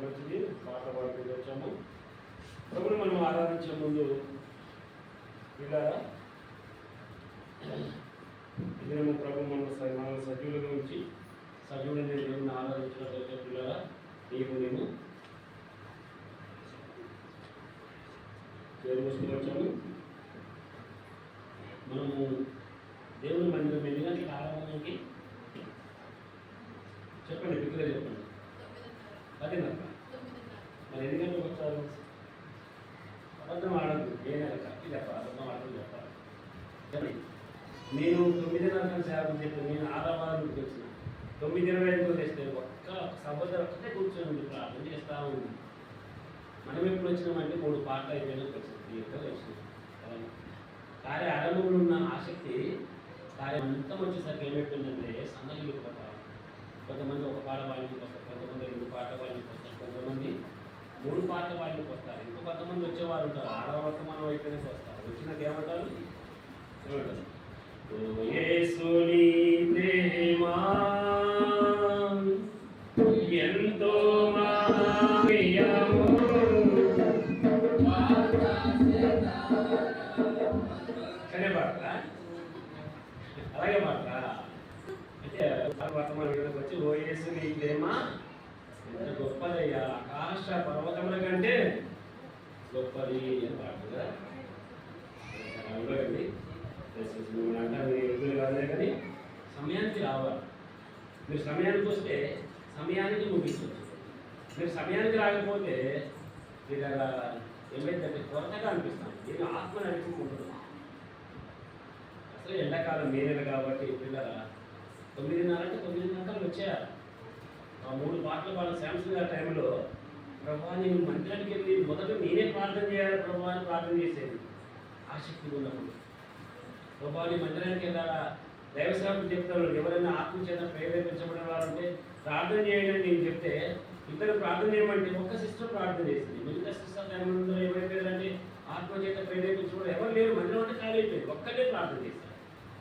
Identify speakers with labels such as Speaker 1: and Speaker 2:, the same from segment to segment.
Speaker 1: మంచిది పాట పాడుకుంటూ వచ్చాము. ప్రభుని మనం ఆరాధించే ముందు ఇలా ఇదేమో ప్రభు మన సజీవులుగా ఉంచి సజీవులని దేవుని ఆరాధించినట్లయితే పిల్లల నీకు నేను చేరువస్తూ వచ్చాము. మనము దేవుని మందిరం ఎన్ని గంటలకు ఆరాధనకి చెప్పండి, బిగ్గుగా చెప్పండి. 10:30. మరి ఎన్ని గంటలకు వచ్చారు? అబద్ధం ఆడద్దు, ఏ నెల కరెక్ట్ చెప్పాలి, అబద్ధం ఆడదు చెప్పాలి. నేను 9:30 సేవకు చెప్పి నేను ఆరాధనకు వచ్చిన 9:25 తెస్తే ఒక్క సహోదరు ఒక్కటే కూర్చొని ప్రార్థన చేస్తూ ఉంది. మనం ఎప్పుడు వచ్చినామంటే 3 పాటలు అయిపోయినాక వచ్చింది, ఎక్కడ వచ్చినాం కదా. కార్య ఆరంభంలో ఉన్న ఆసక్తి కార్యం అంతా వచ్చేసరికి ఏమైపోయిందంటే సన్నగిలిపోతారు. కొంతమంది ఒక పాట వాళ్ళకి వస్తారు, కొంతమంది 2 పాటల వాళ్ళకి వస్తారు, కొంతమంది 3 పాటల వాళ్ళకి వస్తారు, ఇంకా కొంతమంది వచ్చేవారు ఉంటారు. ఆడవర్తమానం అయిపోయినాక వస్తారు. వచ్చినాక ఏమంటారు? యేసుని ప్రేమ ఎంతో మహనీయము, సరే పాడతా, అలాగే పాడతా. అయితే వర్తమానం వచ్చి ఓ యేసుని ప్రేమ ఎంత గొప్పదయ్యా, ఆకాశ పర్వతముల కంటే గొప్పది అని పాడుతుందా? అండి అంటే ఎదురు కాదే, కానీ సమయానికి రావాలి. మీరు సమయానికి వస్తే సమయానికి ముగించవచ్చు. మీరు సమయానికి రాకపోతే మీరు అలా ఏమైందంటే కొరతగా అనిపిస్తాను. నేను ఆత్మ నడుచుకుంటున్నాను. అసలు ఎండాకాలం మే నెల కాబట్టి పిల్లల 9:30 అంటే 9:30 వచ్చేయాలి. ఆ 3 పాటలు వాళ్ళ శాంసంగ్ గారి టైంలో ప్రభా నేను మందిరానికి వెళ్ళి మొదట నేనే ప్రార్థన చేయాలి ప్రభు అని ప్రార్థన చేసేది ఆసక్తి ఉన్నప్పుడు. ప్రభు నీ మందిరానికి వెళ్ళాలా, దైవసేవకులు చెప్తారు, ఎవరైనా ఆత్మ చేత ప్రేరేపించబడిన వారంటే ప్రార్థన చేయండి అని నేను చెప్తే ఇద్దరు ప్రార్థన చేయమంటే ఒక్క సిస్టర్ ప్రార్థన చేసింది. మిగతా సిస్టర్ ఏమైపోయారంటే ఆత్మ చేత ప్రేరేపించబడి ఎవరు లేరు, మందిరం అంటే ఖాళీ అయిపోయింది, ఒక్కటే ప్రార్థన చేశారు.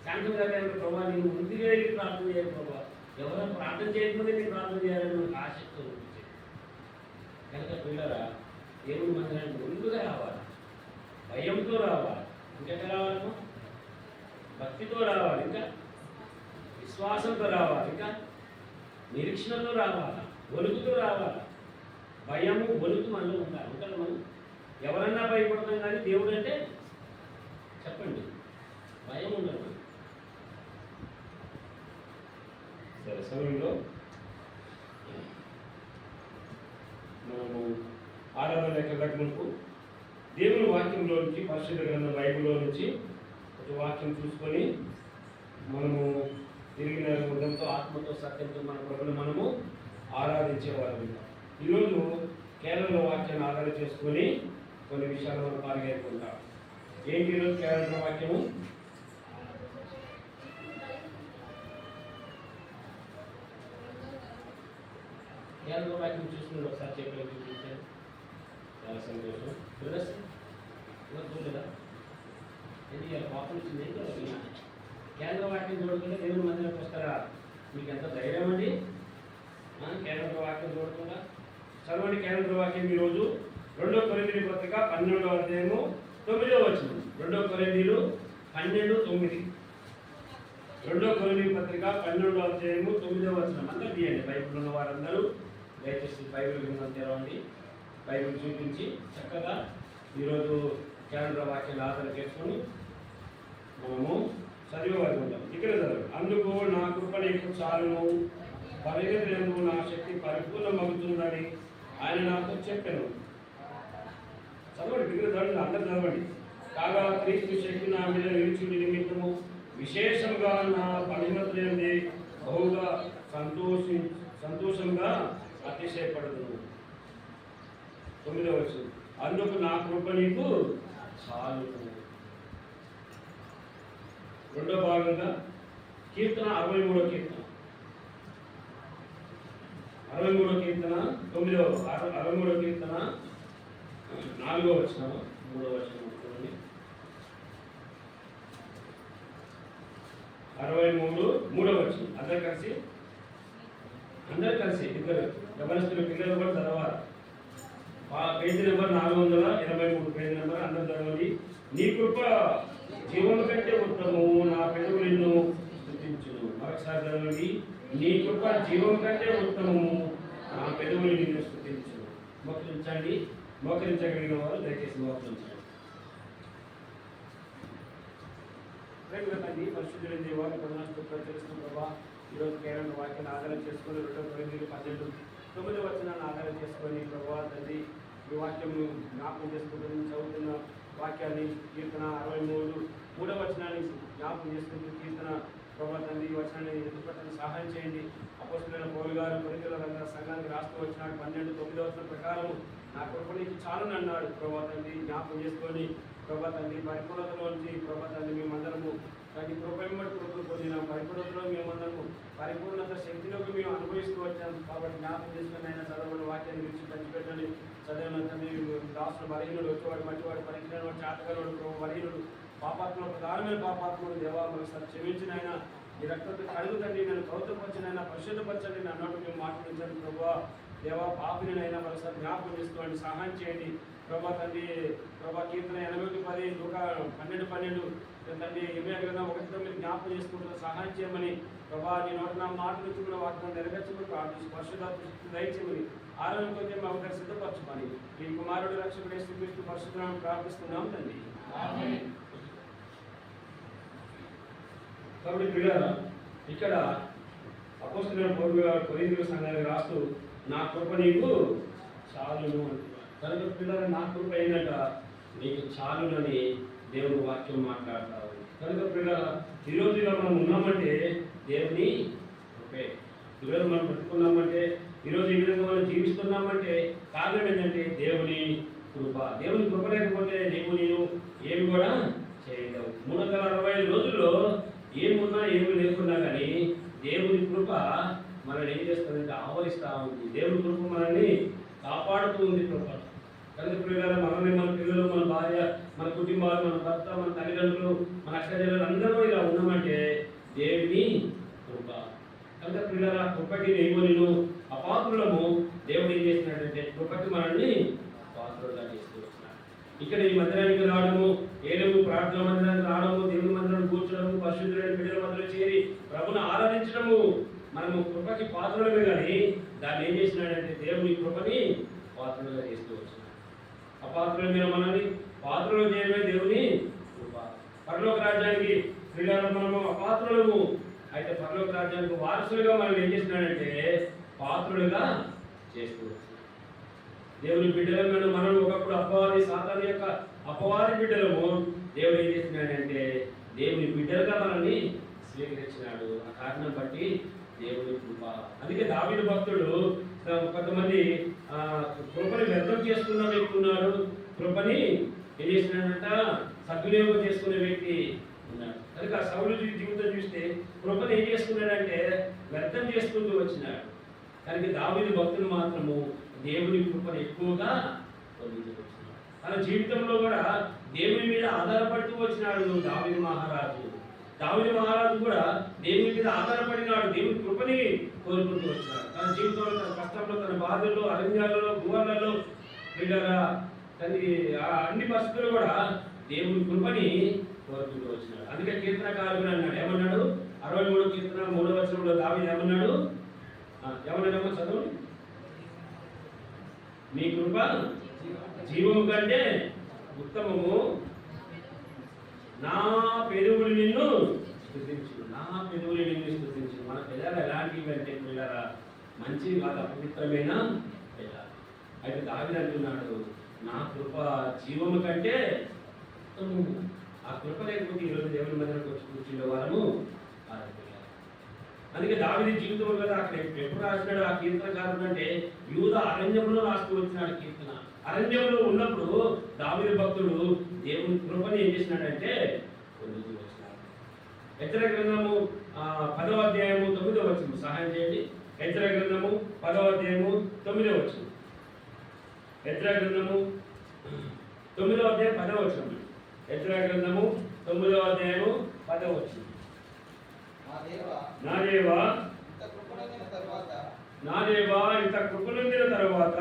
Speaker 1: శాంతం గారు ప్రభావ నేను ముందుగా వెళ్ళి ప్రార్థన చేయాలి ప్రభావ, ఎవరైనా ప్రార్థన చేయకముందే నేను ప్రార్థన చేయాలని మనకు ఆసక్తి ఉంటుంది. కనుక పిల్లరా దేవుని మందిరానికి ముందుగా రావాలి, భయంతో రావాలి, ఇంకెక్కడ రావాలమ్మా, భక్తితో రావాలి, ఇంకా విశ్వాసంతో రావాలి, ఇంకా నిరీక్షణతో రావాలి, వణుకుతో రావాలి. భయము వణుకు మనలో ఉండాలి. ఉంటారు మనం ఎవరన్నా భయపడతాం, కానీ దేవుడు అంటే చెప్పండి భయం ఉండదు. సరే, సమయంలో మనము ఆరాధన లెక్క మునుపు దేవుని వాక్యంలో నుంచి, పరిశుద్ధ గ్రంథం బైబిల్లో నుంచి ఒక వాక్యం చూసుకొని మనము తిరిగిన హృదయంతో ఆత్మతో సత్యంతో మన ప్రభుని మనము ఆరాధించేవారు. ఈరోజు కేరళ వాక్యాన్ని ఆధారం చేసుకొని కొన్ని విషయాలు మనం పాల్గొంటాం. ఏంటి ఈరోజు కేరళ వాక్యము? కేరళ వాక్యం చూసుకుని ఒకసారి చెప్పలేదు, చూపించాను, చాలా సంతోషం. చూడలేదా? ఏంటి ఇలా పాపం వచ్చింది? కేంద్ర వాక్యం చూడకుండా దేవుని మందిరానికి వస్తారా? మీకు ఎంత ధైర్యం అండి? కేంద్ర వాక్యం చూడకుండా చదవండి. కేంద్ర వాక్యం ఈరోజు 2 కొరింథీయుల పత్రిక 12వ అధ్యాయము 9వ వచనం. 2 కొరింథీయులు 12:9. 2 కొరింథీయుల పత్రిక 12వ అధ్యాయము 9వ వచనం. అందరూ తీయండి, బైబిల్ ఉన్న వారందరూ దయచేసి బైబిల్ గ్రంథం తెరవండి. బైబిల్ చూపించి చక్కగా ఈరోజు కేంద్ర వాక్యాన్ని ఆధారం చేసుకొని మనము చదివేవారు ఉంటాం. ఇక్కడ చదవండి. అందుకు నా కృప నీకు చాలును, పరిగెత్తు నా శక్తి పరిపూర్ణమవుతుందని ఆయన నాతో చెప్పాను. చదవండి, దగ్గర చదవండి, అందరు చదవండి. కాగా క్రీస్తు శక్తి నా మీద నిలిచి నిమిత్తము విశేషంగా నా పరిమితులైంది బహుగా సంతోషంగా అతిశయపడదును. 9వ వచనం. అందుకు నా కృప నీకు చాలును. రెండో భాగంగా కీర్తన 63వ కీర్తన 63వ కీర్తన 63వ కీర్తన 4వ వచనం 3వ వచనం 63 3వ వచనం. అందరు కలిసి ఇద్దరు గమనిస్తున్న పిల్లలు కూడా చదవాలి. పేజీ నెంబర్ 423, పేజీ నెంబర్ అందరూ చదవాలి. నీ కృప జీవము కంటే ఉత్తమము, నా పెదవులు నిన్ను స్తుతించును. మరొకసారి చదవండి. నీ కృప జీవం కంటే ఉత్తమము, నా పెదవులు నిన్ను స్తుతించును. మోకరించండి. మోకరించగలిగిన వారు దయచేసి మోకరించండి. తండ్రి, పరిశుద్ధులైన దేవా, తెలుస్తున్న ప్రభా, ఈరోజు కేవలం వాక్యాన్ని ఆధారం చేసుకొని 2 కొరింథీయులు 12:9 వచనాన్ని ఆధారం చేసుకొని ప్రభా తండ్రి ఈ వాక్యం జ్ఞాపకం చేసుకుంటూ చదువుతున్న వాక్యాన్ని కీర్తన 63 3వ వచనాన్ని జ్ఞాపకం చేసుకుంటూ కీర్తన ప్రభా తండ్రి ఈ వచనాన్ని ఎదుర్కొట్టడానికి సహాయం చేయండి. అపోస్తలుడైన పౌలు గారు కొరింథీయుల సంఘానికి రాస్తూ వచ్చినాడు 12:9 వచనం ప్రకారం నా కృప నీకు చాలును అన్నాడు. ప్రభా తండ్రి జ్ఞాపకం చేసుకొని ప్రభా తండ్రి పరిపూర్ణతలోంచి ప్రభా తండ్రి మేమందరము తండ్రి కృపంబడి కృపలు పొందిన పరిపూర్ణతలో మేమందరము పరిపూర్ణత శక్తిలోకి మేము అనుభవిస్తూ వచ్చాము. కాబట్టి జ్ఞాపకం చేసుకుని ఆయన చదవని వాక్యాన్ని గురించి పంచిపెట్టండి. చదివిన తండ్రి దాసులు బలహీనుడు, వచ్చేవాడు మంచివాడు, పనికిరాని చాతగాడు, ప్రభు బలహీనుడు, పాపాత్మలు ప్రధానమైన పాపాత్మలు దేవా మరోసారి క్షమించిన ఆయన ఈ రక్తంతో కడుగుతండి, నన్ను పవిత్రపరచనైనా పరిశుద్ధపరచండి, నా నోటు మేము మాట్లాడించండి. ప్రభా దేవా పాపినైనా మరోసారి జ్ఞాపకం చేసుకోండి, సహాయం చేయండి. ప్రభా తండ్రి ప్రభా కీర్తన 80:10, లూకా 12:12 తండ్రి ఇర్మియా గ్రంథం 1:9 జ్ఞాపకం చేసుకుంటున్న సహాయం చేయమని ప్రభా నీ నోట నా మాటలు కూడా వాటిని నెరవేర్చమని ప్రార్థించి పరిశుద్ధాత్మ దయచేయమని ఆరోగ్యంతో మేము ఒకటి సిద్ధపరచమని ఈ కుమారుడు రక్షకుడు యేసుక్రీస్తు పరిశుద్ధనామమున ప్రార్థిస్తున్నాం తండ్రి. కాబట్టి పిల్లలు ఇక్కడ అపోస్తలుడైన పౌలు గారు కొరింథీయుల సంఘానికి రాస్తూ నా కృప నీకు చాలును అంటున్నారు. కనుక పిల్లలు నా కృప అయినట నీకు చాలునని దేవుని వాక్యం మాట్లాడతారు. కనుక పిల్లల ఈరోజు ఇలా మనం ఉన్నామంటే దేవుని కృపే. ఈరోజు మనం బ్రతుకున్నామంటే, ఈరోజు ఈ విధంగా మనం జీవిస్తున్నామంటే కారణం ఏంటంటే దేవుని కృప. దేవుని కృప లేకపోతే నీవు నేను ఏమి కూడా చేయలేవు. 365 రోజుల్లో ఏమున్నా ఏమి లేకున్నా కానీ దేవుని కృప మనల్ని ఏం చేస్తుందంటే ఆవరిస్తూ ఉంది. దేవుని కృప మనల్ని కాపాడుతూ ఉంది. కృప కనుక ప్రియులారా, మనల్ని, మన పిల్లలు, మన భార్య, మన కుటుంబాలు, మన భర్త, మన తల్లిదండ్రులు, మన అక్కజనులు అందరూ ఇలా ఉన్నామంటే దేవుని కృప. కనుక ప్రియులారా, కృపకి నేను అపాత్రులము. దేవుడు ఏం చేస్తున్నాడంటే కృపకి మనల్ని పాత్రలుగా చేస్తూ వస్తున్నాడు. ఇక్కడ ఈ మందిరానికి రావడము, ఏలము ప్రార్థన మందిరానికి రావడము, దేవుని మందిరాన్ని కూర్చోవడము, పరిశుద్ధులైన బిడ్డల మధ్యలో చేరి ప్రభుని ఆరాధించడము, మనము కృపకి పాత్రలమే కానీ దాన్ని ఏం చేసినాడంటే దేవుని కృపని పాత్రలుగా చేస్తూ వచ్చినాడు. అపాత్రుల మీద మనల్ని పాత్రలు చేయడమే దేవుని కృప. పరలోక రాజ్యానికి ప్రియులారా, మనము అపాత్రులము. అయితే పరలోక రాజ్యానికి వారసులుగా మనం ఏం చేస్తున్నాడంటే పాత్రులుగా చేస్తూ వచ్చినాడు. దేవుని బిడ్డలను మనం ఒకప్పుడు అపవాది సాతాను యొక్క అపవాది బిడ్డలము. దేవుడు ఏం చేస్తున్నాడంటే దేవుని బిడ్డలుగా మనల్ని స్వీకరించినాడు. ఆ కారణం బట్టి దేవుని కృప. అందుకే దావీదు భక్తుడు కొంతమంది కృపని వ్యర్థం చేసుకున్న వ్యక్తి ఉన్నాడు, కృపని ఏం చేసినాడంట సద్వినియోగం చేసుకునే వ్యక్తి ఉన్నాడు. కనుక సౌలు జీవితం చూస్తే కృపని ఏం చేసుకున్నాడంటే వ్యర్థం చేసుకుంటూ వచ్చినాడు. కనుక దావీదు భక్తులు మాత్రము దేవుని కృపను ఎక్కువగా పొందుతూ వచ్చినాడు. తన జీవితంలో కూడా దేవుని మీద ఆధారపడుతూ వచ్చినాడు దావీదు మహారాజు. దావీదు మహారాజు కూడా దేవుని మీద ఆధారపడినాడు, దేవుని కృపని కోరుకుంటూ వచ్చినాడు. తన జీవితంలో, తన కష్టంలో, తన బాధల్లో, అరణ్యాలలో, గుహలలో, అన్ని పరిస్థితులు కూడా దేవుని కృపని కోరుకుంటూ వచ్చినాడు. అందుకే కీర్తనకారుడు అన్నాడు, ఏమన్నాడు? 63 కీర్తన 3వ వచనంలో దావీదు ఏమన్నాడు? ఏమన్నాడమ్మా చదువు. నీ కృప జీవము కంటే ఉత్తమము, నా పెదవులు నిన్ను స్తుతించు, నా పెదవులు నిన్ను స్తుతించు. మన పెదాలు ఎలాంటివి అంటే పిల్లరా, మంచివి కాదు, అపవిత్రమైన పెదాలు. అయితే దావీదు అంటున్నాడు, నా కృప జీవము కంటే ఉత్తమము. ఆ కృప లేకపోతే ఈరోజు దేవుని మందిరానికి వచ్చి కూర్చునే వారము కాదు. అందుకే దావీదు జీవితంలో కదా అక్కడ ఎప్పుడు రాసినాడు ఆ కీర్తనకారుడు అంటే యూదా అరణ్యంలో రాస్తూ వచ్చినాడు కీర్తన. అరణ్యంలో ఉన్నప్పుడు దావీదు భక్తుడు దేవుని కృపని ఏం చేసినాడంటే పొందుతూ వచ్చినాడు. హెచ్చర గ్రంథము 10వ అధ్యాయము 9వ వచనం సహాయం చేయండి. హెచ్చర గ్రంథము 10వ అధ్యాయము 9వ వచనం. హెచ్చర గ్రంథము 9వ అధ్యాయం 10వ వచనం. హెచ్చర గ్రంథము 9వ అధ్యాయము 10వ వచనం. నా దేవా ఇంత కృపనొందిన తర్వాత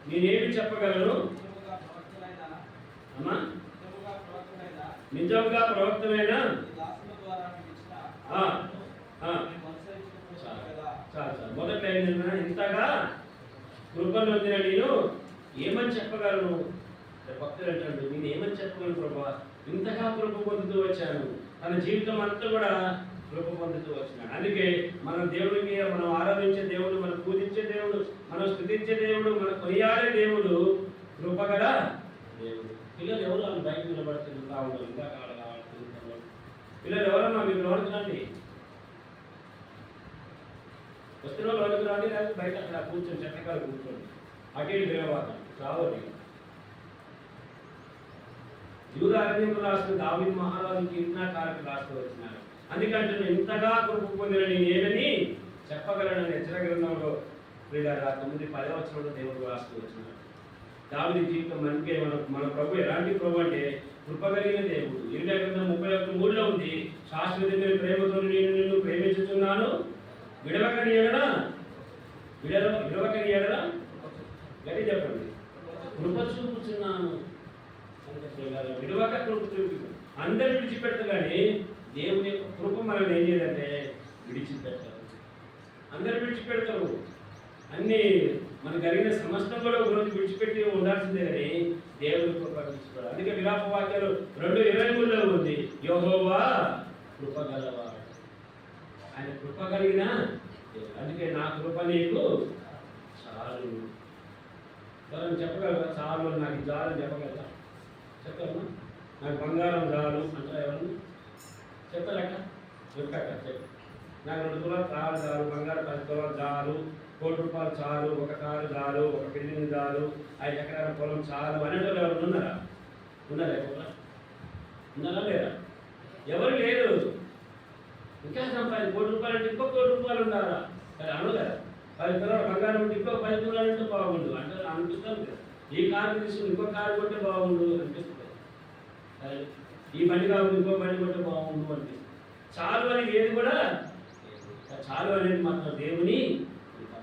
Speaker 1: నేనేమి చెప్పగలను? అమ్మా, నిజంగా ప్రవక్తమైన మొదట ఇంతగా కృపనొందిన నేను ఏమని చెప్పగలను? భక్తులు అంటాడు, నేను ఏమని చెప్పగలను ప్రభా, ఇంతగా కృప పొందుతూ వచ్చాను. తన జీవితం అంతా కూడా కృప పొందుతూ వచ్చినాడు. అందుకే మనం దేవుడికి, మనం ఆరాధించే దేవుడు, మనం పూజించే దేవుడు, మనం స్తుతించే దేవుడు, మనం కొనియాడే దేవుడు కృపగల దేవుడు. పిల్లలు ఎవరు వాళ్ళు బయట నిలబడుతుంటా ఉండరు, ఇంకా కావాలి పిల్లలు ఎవరన్నా మీరు లోడుకురండి, వస్తున్న లోడుకు రండి, లేకపోతే బయట అక్కడ కూర్చొని చెట్టకాలు కూర్చోండి, అటు ఇటు తిరగబాకండి, రావద్దు. యూదా అరణ్యంలో రాసిన దావీదు మహారాజు కీర్తనకారుడు రాస్తూ వచ్చినారు. అందుకంటే ఇంతగా కృప పొందిన నేను ఏమని చెప్పగలను హెచ్చర గ్రంథంలో 9-10వ వచనంలో దేవుడు రాస్తూ వచ్చినాడు. దావీదు జీవితం అందుకే మన ప్రభు ఎలాంటి ప్రభు అంటే కృప కలిగిన దేవుడు. 20వ గ్రంథం 31:3లో ఉంది, శాశ్వతమైన ప్రేమతో నేను నిన్ను ప్రేమించుతున్నాను, విడవకని ఎడలా గది చెప్పండి, కృప చూపుతున్నాను. విడవక కృప చూపి అందరు విడిచిపెడతారు, కానీ దేవుని యొక్క కృప మనం ఏం చేయదంటే విడిచిపెడతారు. అందరు విడిచిపెడతారు, అన్ని మనకు కలిగిన సమస్తం కూడా ఒకరోజు విడిచిపెట్టి ఉండాల్సిందే, కానీ దేవుని కృప విడిచిపెడతారు. అందుకే విలాప వాక్యాలు 2:23లో ఉంది, యెహోవా కృప గలవాడు, ఆయన కృప కలిగిన. అందుకే నా కృప నీకు చాలు. చెప్పగలరా? చాలు, నాకు చాలు చెప్పగలరా? చెప్పమ్మా, నాకు బంగారం చాలు అంటారా? ఎవరన్నా చెప్పలేక చెప్పాక చెప్పు, నాకు 2 తులాలు చాలు, బంగారం 10 తులాలు చాలు ₹1,00,00,000 చాలు, ఒక కారు చాలు, ఒక బిల్డింగ్ చాలు, 5 ఎకరాల పొలం చాలు అనేటోళ్ళు ఎవరు ఉన్నారా? ఉన్నారా? ఉన్నారా లేరా? ఎవరు లేరు. ఇంకా ₹1,00,00,000 అంటే ఇంకో ₹1,00,00,000 ఉండాలా? సరే అను కదా, 10 తులాల బంగారం ఉంటే ఇంకో 10 తులాలు అంటే బాగుండు అంటే అనిపిస్తాం కదా. ఈ కారు తీసుకుని ఇంకో కారు కొంటే బాగుండు అనిపిస్తుంది. సరే ఈ బండి కాకుండా ఇంకో బండి కొంటే బాగుండు అనిపిస్తుంది. చాలు అనేది ఏది కూడా చాలు అనేది మాత్రం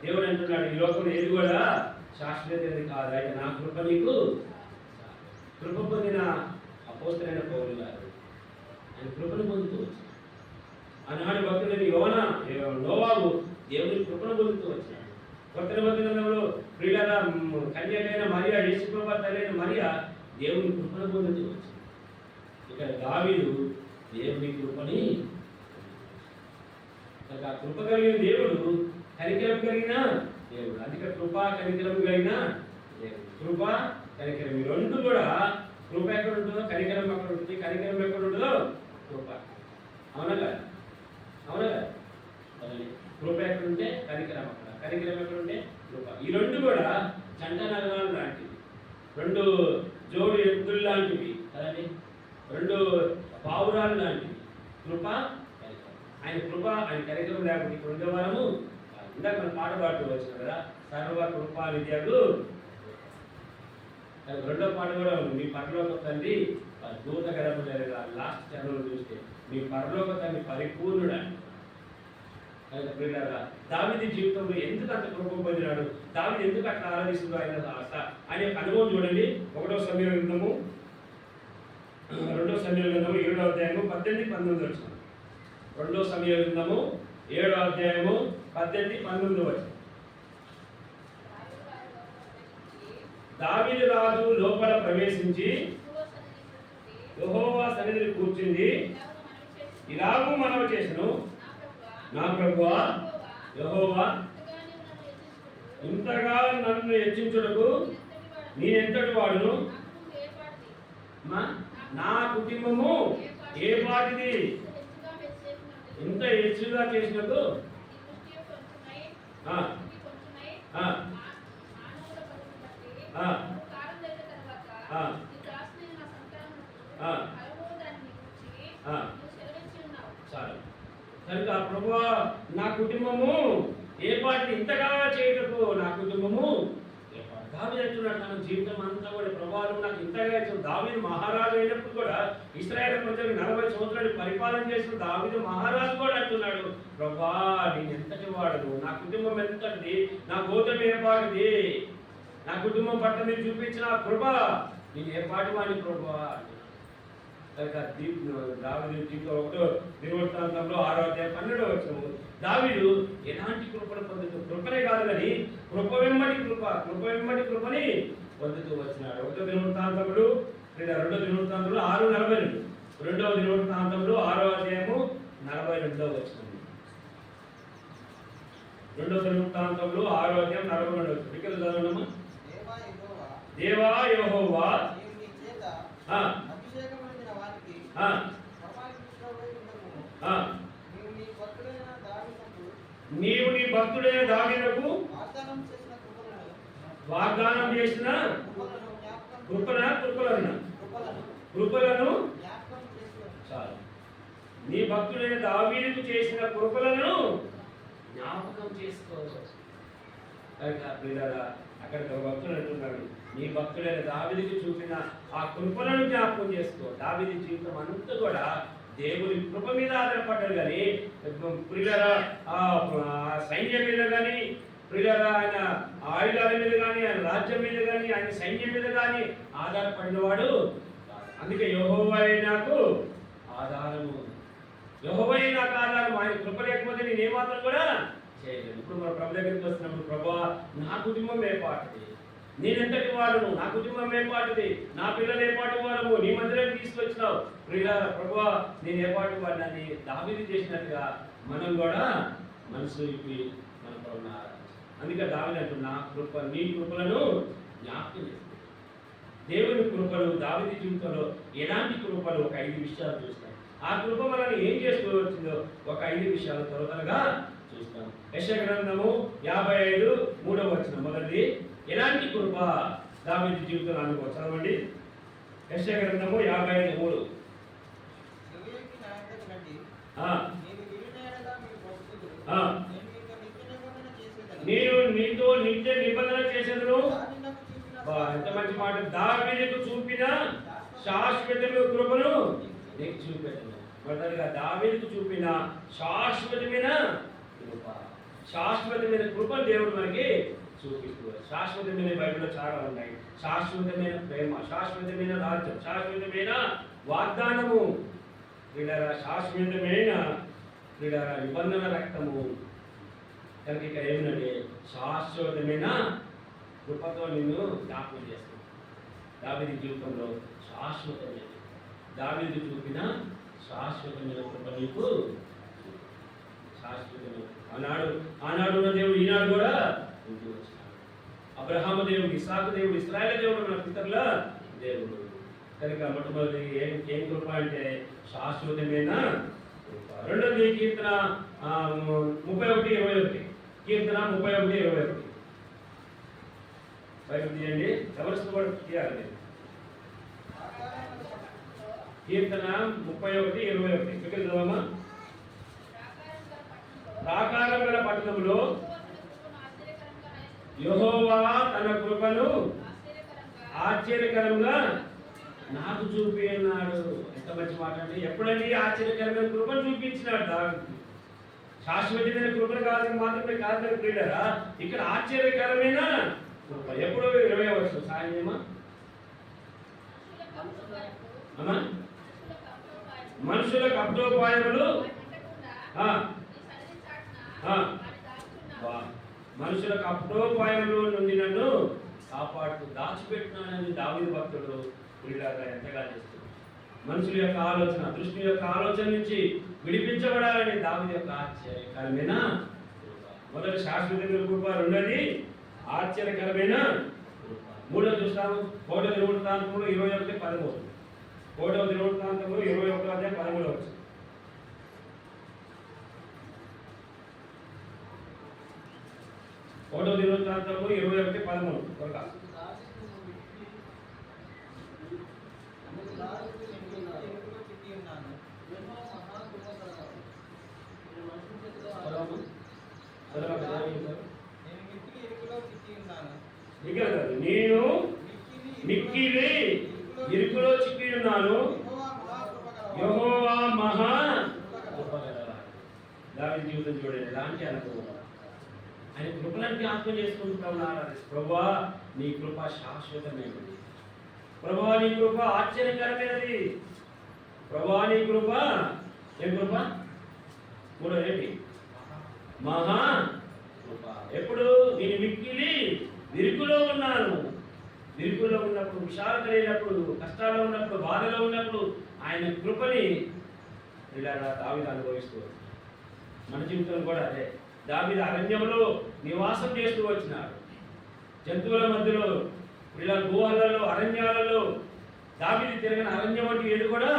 Speaker 1: దేవుడు అంటున్నాడు, ఈ లోకంలో ఏది కూడా శాశ్వతది కాదు, అయితే నా కృప నీకు. కృప పొందిన అపోస్తలుడైన పౌలు గారు ఆయన కృపను పొందుతూ వచ్చాడు. ఆనాడు భక్తుడైన నోవాహు దేవుని కృపను పొందుతూ వచ్చాడు. కొత్త నిబంధనలో ప్రియులారా కన్యకైన మరియా, యేసుప్రభు తల్లైన మరియా దేవుని కృపను పొందుతూ వచ్చింది. ఇక్కడ దావీదు దేవుని కృపని, ఆ కృప కలిగిన దేవుడు కనికరం కలిగిన దేవుడు. అందుకే కృప కనికరం కలిగిన దేవుడు. కృప కనికరం ఈ రెండు కూడా, కృప ఎక్కడ ఉంటుందో కనికరం ఎక్కడ ఉంటుంది, కనికరం ఎక్కడ ఉంటుందో కృప. అవునా కదా? అవునా కదా? కృప ఎక్కడుంటే కనికరం అక్కడ, కనికరం ఎక్కడుంటే కృప. ఈ రెండు కూడా జంట నగరాలు లాంటివి, రెండు జోడు ఎద్దులు లాంటివి కదండి, రెండు పావురాలు లాంటివి. కృప కనికరం. ఆయన కృప ఆయన కనికరం లేకపోతే ఇక్కడ ఉండేవారము. ఇందాక మనం పాట పాడుతూ వచ్చిన కదా, సర్వ కృపా విద్యకు. రెండో పాట కూడా ఉంది, మీ పరలోక తండ్రి దూత గర్భం లాస్ట్ చరణంలో చూస్తే మీ పరలోక తండ్రి పరిపూర్ణుడు అని. దావీదు జీవితంలో ఎందుకు అంత కృప పొందినాడు, దావీదు ఎందుకు అట్లా ఆరాధిస్తుందో ఆయన యొక్క అనుభవం చూడండి. 1వ సమూయేలు గ్రంథము 2వ సమూయేలు గ్రంథము 7వ అధ్యాయము 18-19 వచనం. 2వ సమూయేలు గ్రంథము 7వ అధ్యాయము 18-19 వచనం. దావీదు రాజు లోపల ప్రవేశించి యెహోవా సన్నిధిని కూర్చుండి ఇలాగూ మనవి చేసెను, నా ప్రభువా యెహోవా, ఇంతగా నన్ను హెచ్చించుటకు నేనెంతటి వాడును, నా కుటుంబము ఏ పాటిది, ఇంత హెచ్చుగా చేసినట్టు చాలు. కనుక ప్రభువా నా కుటుంబము ఏ పాటిని ఇంతగా చేయటకు, నా కుటుంబము దావీదు అంటున్నాడు తన జీవితం అంతా కూడా ప్రభావం నాకు ఇంతగా ఇచ్చాడు. దావీదు మహారాజు అయినప్పుడు కూడా ఇశ్రాయేలు ప్రజలకు 40 సంవత్సరాలు పరిపాలన చేసిన దావీదు మహారాజు కూడా అంటున్నాడు, ప్రభా నేను ఎంతటి వాడను, నా కుటుంబం ఎంతటిది, నా గోత్రం ఏ పాటిది, నా కుటుంబం పట్ల మీరు చూపించిన కృప నేను ఏ పాటి వాడిని ప్రభా. దావీదు జీవితం 1వ దినవృత్తాంతంలో 6వ అధ్యాయం 12వ వచనము దావీదు ఎలాంటి కృపను పొందుతూ, కృపనే కాదు కానీ కృప వెంబడి కృపని పొందుతూ వచ్చినాడు. 1వ దినవృత్తాంతంలో 2వ దినవృత్తాంతంలో 6:42, 2వ దినవృత్తాంతంలో 6వ అధ్యాయము 42వ వచనం. 2వ దినవృత్తాంతంలో 6వ అధ్యాయం 42వ వచనం. ఇక్కడ చదవడము, దేవా యెహోవా నీవు నీ భక్తుడైన దావీదుకు వాగ్దానం చేసిన కృపలను చాలు. నీ భక్తుడైన దావీదుకు చేసిన కృపలను జ్ఞాపకం చేసుకోవచ్చు. అక్కడ భక్తుడు అంటున్నాడు, నీ భక్తుడైన దావీదుకు చూపిన ఆ కృపలను జ్ఞాపకం చేసుకో. దావీదు జీవితం అంతా కూడా దేవుని కృప మీద ఆధారపడ్డాడు కానీ ప్రియుల సైన్యం మీద కానీ, ప్రియుల ఆయన ఆయుధాల మీద కానీ, ఆయన రాజ్యం మీద కానీ, ఆయన సైన్యం మీద కానీ ఆధారపడిన వాడు. అందుకే యెహోవాయే నాకు ఆధారము, యెహోవాయే నాకు ఆధారం. ఆయన కృప లేకపోతే నేను ఏమాత్రం కూడా చేయలేదు. ఇప్పుడు మన ప్రభు దగ్గరికి వస్తున్నప్పుడు, ప్రభా నా కుటుంబం ఏపాటిది, నేనెంతటి వాడును, నా కుటుంబం ఏపాటిది, నా పిల్లలు ఏపాటి వారము, నీ మందిరానికి తీసుకొచ్చినావు ప్రియులారా, ప్రభువా నేను ఏపాటి వాడిని దావీదు చేసినట్టుగా మనం కూడా మనసు ఇప్పి మన ప్రభువుని ఆరాధించాలి. అందుకే దావీదు అంటున్నా, నా కృప నీ కృపలను జ్ఞాపకం చేస్తుంది. దేవుని కృపలు దావీదు జీవితంలో ఎలాంటి కృపలు, ఒక 5 విషయాలు చూస్తాం. ఆ కృప మనల్ని ఏం చేస్తూ వచ్చిందో ఒక 5 విషయాలు త్వరగా చూస్తాం. చూస్తాం. యెషయా గ్రంథము 55:3 మొదటిది ఎలాంటి కృప దావీదు జీవితంలో అనుభవం చదవండి. యెషయా గ్రంథము 55:3 నేను నీతో నిత్య నిబంధన చేసేదను. ఎంత మంచి మాట. దావీదుకు చూపిన శాశ్వతమైన కృపను నీకు చూపెదను. మొదటిగా దావీదుకు చూపిన శాశ్వతమైన కృప. శాశ్వతమైన కృప దేవుడు మనకి చూపిస్తున్నారు. శాశ్వతమైన బైబిల్లో చాలా ఉన్నాయి. శాశ్వతమైన ప్రేమ, శాశ్వతమైన రాజ్యం, శాశ్వతమైన వాగ్దానము, శాశ్వతమైన నిబంధన రక్తము. కనుక ఇక్కడ ఏమిటంటే శాశ్వతమైన కృపతో నిన్ను జ్ఞాపకం చేస్తుంది. దావీదు జీవితంలో శాశ్వతమైన, దావీదు చూపిన శాశ్వతమైన కృప నీకు శాశ్వతమైన. ఆనాడు ఉన్న దేవుడు ఈనాడు కూడా ఉంటూ వచ్చినాడు. అబ్రహాము దేవుడు, ఇస్సాకు దేవుడు, ఇశ్రాయేలు దేవుడు, మన పితరుల దేవుడు. కనుక మొట్టమొదటి ఏం కృప అంటే శాశ్వతమైన కృప. రెండోది కీర్తన 31:21. కీర్తన 31:21 బైబిల్ తీయండి. ఎవరిస్తూ కూడా తీయాలి. కీర్తన 31:21 ఇక్కడ చదవమ్మా. ప్రాకారం గల పట్టణంలో యెహోవా తన కృపను ఆశ్చర్యకరంగా నాకు చూపి అన్నాడు. ఎంత మంచి మాట అంటే, ఎప్పుడండి ఆశ్చర్యకరమైన కృపను చూపించినాడు దావీదు. శాశ్వతమైన కృపను కాదు మాత్రమే కాదు ప్రియులారా, ఇక్కడ ఆశ్చర్యకరమైన కృప. ఎప్పుడు 20వ వచనం సాయమా మనుషుల కప్టోపాయములు మనుషుల కప్టోపాయములు నుండి నన్ను కాపాడుతూ దాచిపెట్టినానని దావీదు భక్తుడు ప్రియులారా ఎంతగా చేస్తున్నాడు. మనుషుల యొక్క ఆలోచన, దృష్టి యొక్క ఆలోచన నుంచి విడిపించబడాలని దావీదు యొక్క ఆశ్చర్యకరమైన మొదటి శాశ్వతమైన కృప, రెండోది ఆశ్చర్యకరమైన కృప. మూడో చూస్తాము 1వ దినవృత్తాంతములు 21:13. 1వ దినవృత్తాంతములు 21:13 1వ దినవృత్తాంతము 21:13 త్వరగా. నేను మిక్కిలి ఇరుకులో చిక్కి ఉన్నాను, యెహోవా మహా కృపగలవాడు. దావీదు జీవితం చూడండి, ఎలాంటి అనుభవం. ఆయన కృపలను జ్ఞాపకం చేసుకుంటున్నాడు. ప్రభువా నీ కృప శాశ్వతమైనది, ప్రభువా నీ కృప ఆశ్చర్యకరమైనది, ప్రభువా నీ కృప ఏం కృప? మూడో ఏంటి? మహా కృప. ఎప్పుడు? నేను మిక్కిలి విరుకులో ఉన్నాను. విరుకులో ఉన్నప్పుడు, విషాదం లేనప్పుడు, కష్టాల్లో ఉన్నప్పుడు, బాధలో ఉన్నప్పుడు ఆయన కృపని ఇలా దావీదు అనుభవిస్తూ వచ్చినాడు. మన జీవితంలో కూడా అదే. దావీదు అరణ్యంలో నివాసం చేస్తూ వచ్చినాడు. జంతువుల మధ్యలో, ఇలా గుహలలో, అరణ్యాలలో దావీదు తిరిగిన అరణ్యం అంటే ఏది కూడా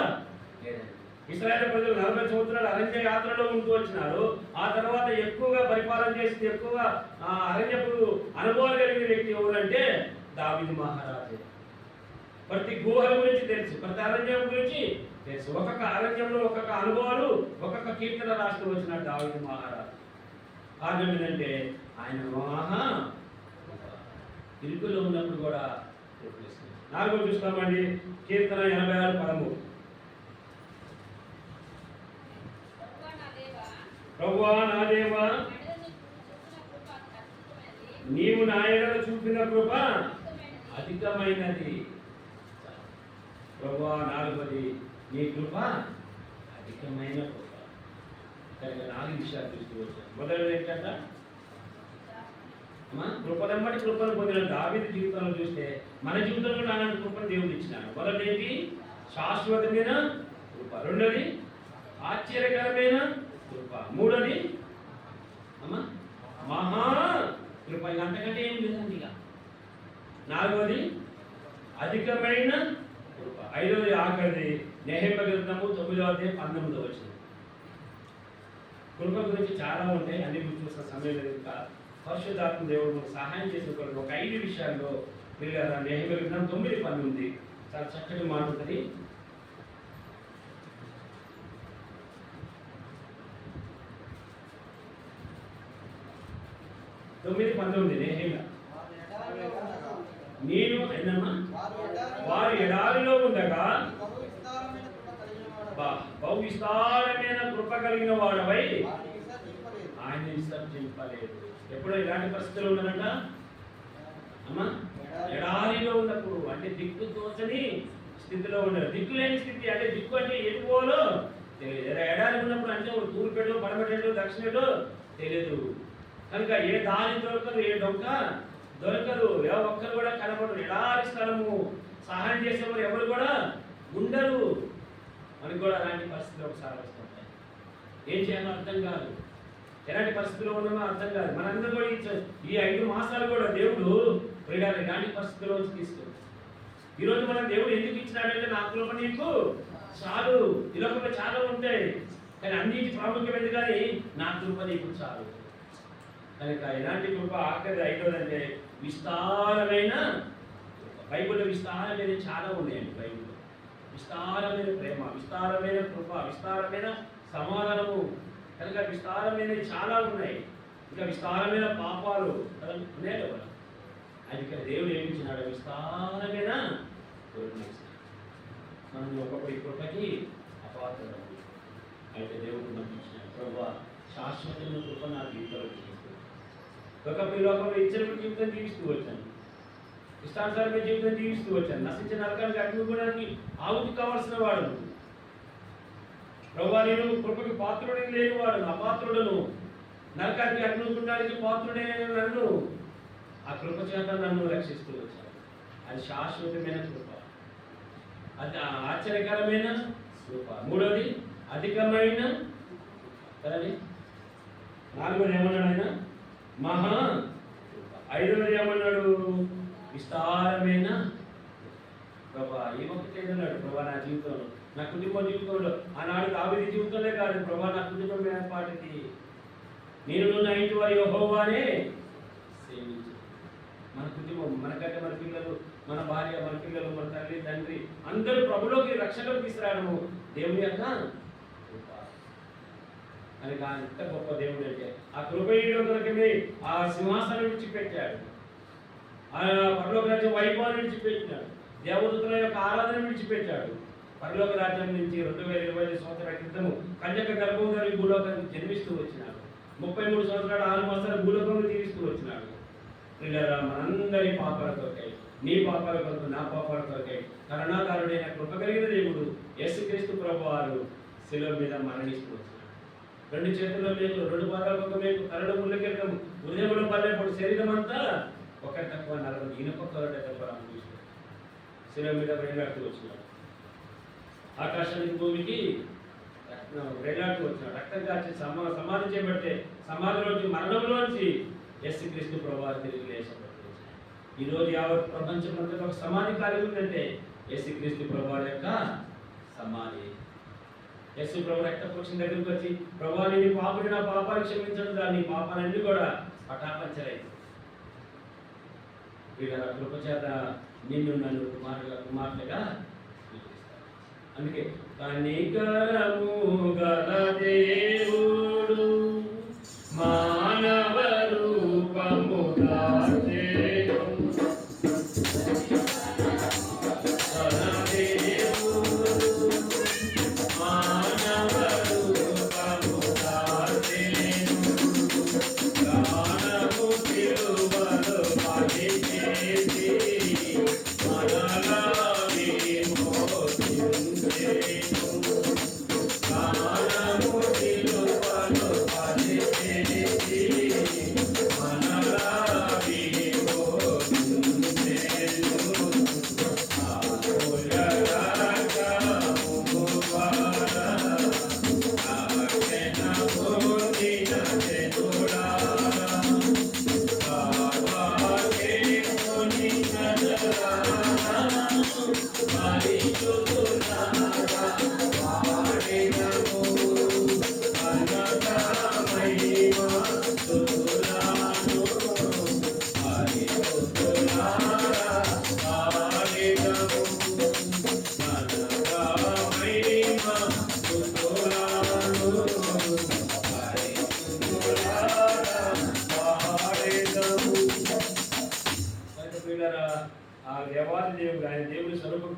Speaker 1: లేదండి. ఇశ్రాయేలు ప్రజలు 40 సంవత్సరాలు అరణ్య యాత్రలో ఉంటూ వచ్చినారు. ఆ తర్వాత ఎక్కువగా పరిపాలన చేసి ఎక్కువగా అరణ్యపు అనుభవాలు కలిగిన వ్యక్తి ఎవరంటే దావీదు మహారాజు. ప్రతి గుహల గురించి తెలుసు, ప్రతి అరణ్యం గురించి తెలుసు. ఒక్కొక్క అరణ్యంలో ఒక్కొక్క అనుభవాలు, ఒక్కొక్క కీర్తన రాస్తూ వచ్చిన దావీదు మహారాజు. కారణం ఏంటంటే ఆయన మహా ఇరుకులో ఉన్నప్పుడు కూడా చూపిస్తుంది. 4వ చూస్తామండి, కీర్తన 86:13. ప్రభువా నా దేవా, నీవు నా ఎడల చూపిన కృప అధికమైనది. ప్రభువా 4వది నీ కృప అధికమైన కృప. కనుక 4 విషయాలు చూస్తూ వచ్చాను. మొదటిది ఏంటంటే కృపదమ్మటి కృపను పొందిన దావీదు జీవితంలో చూస్తే మన జీవితంలో అలాంటి కృపను దేవుడు ఇచ్చినాడు. మొదటి ఏంటి? శాశ్వతమైన కృప. రెండోది ఆశ్చర్యకరమైన కృప. మూడోది మహా కృప. అంతకంటే ఏం లేదండి. ఇక 4వది అధికమైన కృప. 5వది ఆఖరిది నెహెమ్యా గ్రంథము 9వ అధ్యాయం 19వ వచనం. కృప గురించి చాలా ఉంటాయి, అన్ని చూసిన సమయం లేదు. ఇంకా పరిశుద్ధాత్మ దేవుడు మనకు సహాయం చేసిన కొరకు ఒక 5 విషయాల్లో పిల్లల నెహెమీయా గ్రంథం 9:10 ఉంది. చాలా చక్కటి మాట ఉంటుంది. నెహెమీయా నేను ఏందమ్మా వారు ఎడారిలో ఉండగా బహు విస్తారమైన కృప కలిగిన వాడవై ఆయన విసర్జింపలేదు. ఎప్పుడో ఇలాంటి పరిస్థితులు ఉన్నారంట అమ్మా, ఎడారిలో ఉన్నప్పుడు, అంటే దిక్కు తోచని స్థితిలో ఉన్నారు. దిక్కు లేని స్థితి అంటే దిక్కు అంటే ఎటు పోలో తెలియదు. ఎడారి ఉన్నప్పుడు అంటే తూర్పెటో పడమటో దక్షిణటో తెలియదు. కనుక ఏ దారి దొరకదు, ఏ డొక్క దొరకదు, ఏ ఒక్కరు కూడా కనపడరు. ఎడారి స్థలము, సహాయం చేసేవారు ఎవరు కూడా ఉండరు. మనకు కూడా అలాంటి పరిస్థితులు ఒకసారి వస్తుంటాయి. ఏం చేయాలో అర్థం కాదు, ఎలాంటి పరిస్థితుల్లో ఉన్నామో అర్థం కాదు. మనందరూ కూడా ఈ 5 మాసాలు కూడా దేవుడు ఇలాంటి పరిస్థితుల్లో తీసుకుంటాం. ఈరోజు మనం దేవుడు ఎందుకు ఇచ్చినాడంటే, నా కృప నీకు చాలు. ఈ లోకంలో చాలా ఉంటాయి, కానీ అన్నిటి ప్రాముఖ్యమైనది కానీ నా కృప నీకు చాలు. కనుక ఎలాంటి కృప? ఆఖరి 5వదంటే విస్తారమైన బైబిల్లో విస్తారమైన చాలా ఉన్నాయండి. బైబిల్లో విస్తారమైన ప్రేమ, విస్తారమైన కృప, విస్తారమైన సమాధానము. కనుక విస్తారమైనవి చాలా ఉన్నాయి. ఇంకా విస్తారమైన పాపాలు ఉన్నాయి కదా. అది ఇక్కడ దేవుడు ఏమి ఇచ్చినాడు? విస్తారమైన మనం ఒకప్పుడు ఈ కృపకి అపాత్రం. అయితే దేవుడు మనకి ఇచ్చినాడు ప్రభు శాశ్వతమైన కృప నా జీవితంలో జీవిస్తుంది. ఒకప్పుడు లోకంలో ఇచ్చిన జీవితం జీవిస్తూ వచ్చాను, ఇష్టానుసారమైన జీవితం జీవిస్తూ వచ్చాను. నశించిన నరకానికి అగ్నిగుణానికి ఆవుతి కావాల్సిన వాడు ప్రభు. నేను కృపకి పాత్రుడిని లేని వాడు, అపాత్రుడను, నరకానికి అగ్నిగుండానికి పాత్రుడైన నన్ను ఆ కృప చేత నన్ను రక్షిస్తూ వచ్చాను. అది శాశ్వతమైన కృప, అది ఆశ్చర్యకరమైన కృప. 3వది అధికమైన కదండి. 4వది ఏమన్నాడు ఆయన? మహా. 5వది ఏమన్నాడు? విస్తారమైన ప్రభా. ఈ ఒక్కటి ఏదన్నాడు? ప్రభా నా జీవితంలో, నా కుటుంబ జీవితంలో, ఆనాడు దావీదు జీవితంలో కాదు, ప్రభా నా కుటుంబం ఏర్పాటుకి నేను నా ఇంటి వారి యెహోవానే సేవించు. మన కుటుంబం, మనకంటే మన పిల్లలు, మన భార్య, మన పిల్లలు, మన తల్లి తండ్రి అందరూ ప్రభులోకి రక్షణలోకి తీసుకురావడము దేవుని యొక్క కృప. అని ఎంత గొప్ప దేవుడు అంటే, ఆ కృపయుడు కొరకమే ఆ సింహాసనం విడిచిపెట్టాడు, ఆ పరలోక రాజ్యం వైభవాన్ని విడిచిపెట్టాడు, దేవదూతల యొక్క ఆరాధన విడిచిపెట్టాడు. పరలోక రాజ్యం నుంచి 2020 సంవత్సరాల క్రితము కన్యక గర్భం ధరి భూలోకానికి జన్మిస్తూ వచ్చినాడు. 33 సంవత్సరాలు 6 మాసాలు భూలోకంలో జీవిస్తూ వచ్చినాడు. పిల్లరా, మనందరి పాపాల కొరకై, నీ పాపాల కొరకు, నా పాపాల కొరకై కరుణాకారుడైన కృప కలిగిన దేవుడు యేసుక్రీస్తు ప్రభువారు శిలువ మీద మరణిస్తూ వచ్చినాడు. 2 చేతుల్లో మేకు, 2 పాదాలకు ఒక మేకు, కరడు ముళ్ళకెళ్ళము, హృదయంలో పల్లెప్పుడు శరీరం అంతా ఒకటి తక్కువ 40 ఈనపక్కలట తప్ప చూసినాడు. శిలువ మీద వేలాడుతూ వచ్చినాడు. ఆకాశానికి భూమికి వేలాడుతూ వచ్చినాడు. రక్తం కాచి సమాధి చేయబడితే సమాధిలోంచి, మరణంలోంచి యేసుక్రీస్తు ప్రభువారు తిరిగి లేచబడుతూ వచ్చినాడు. ఈరోజు యావత్ ప్రపంచం అంతా ఒక సమాధి కలిగి ఉందంటే యేసుక్రీస్తు ప్రభువారి యొక్క సమాధి. యేసు ప్రభు రక్తపక్షం దగ్గరికి వచ్చి, ప్రభువా నీ పాపని, నా పాపాలు క్షమించడం, దాని పాపాలన్నీ కూడా పటాపంచలైంది. వీళ్ళ కృప చేత నిన్ను నన్ను కుమార్తెగా చూపిస్తాను. అందుకే కనికరము గల దేవుడు మానవ రూపము దాల్చెను.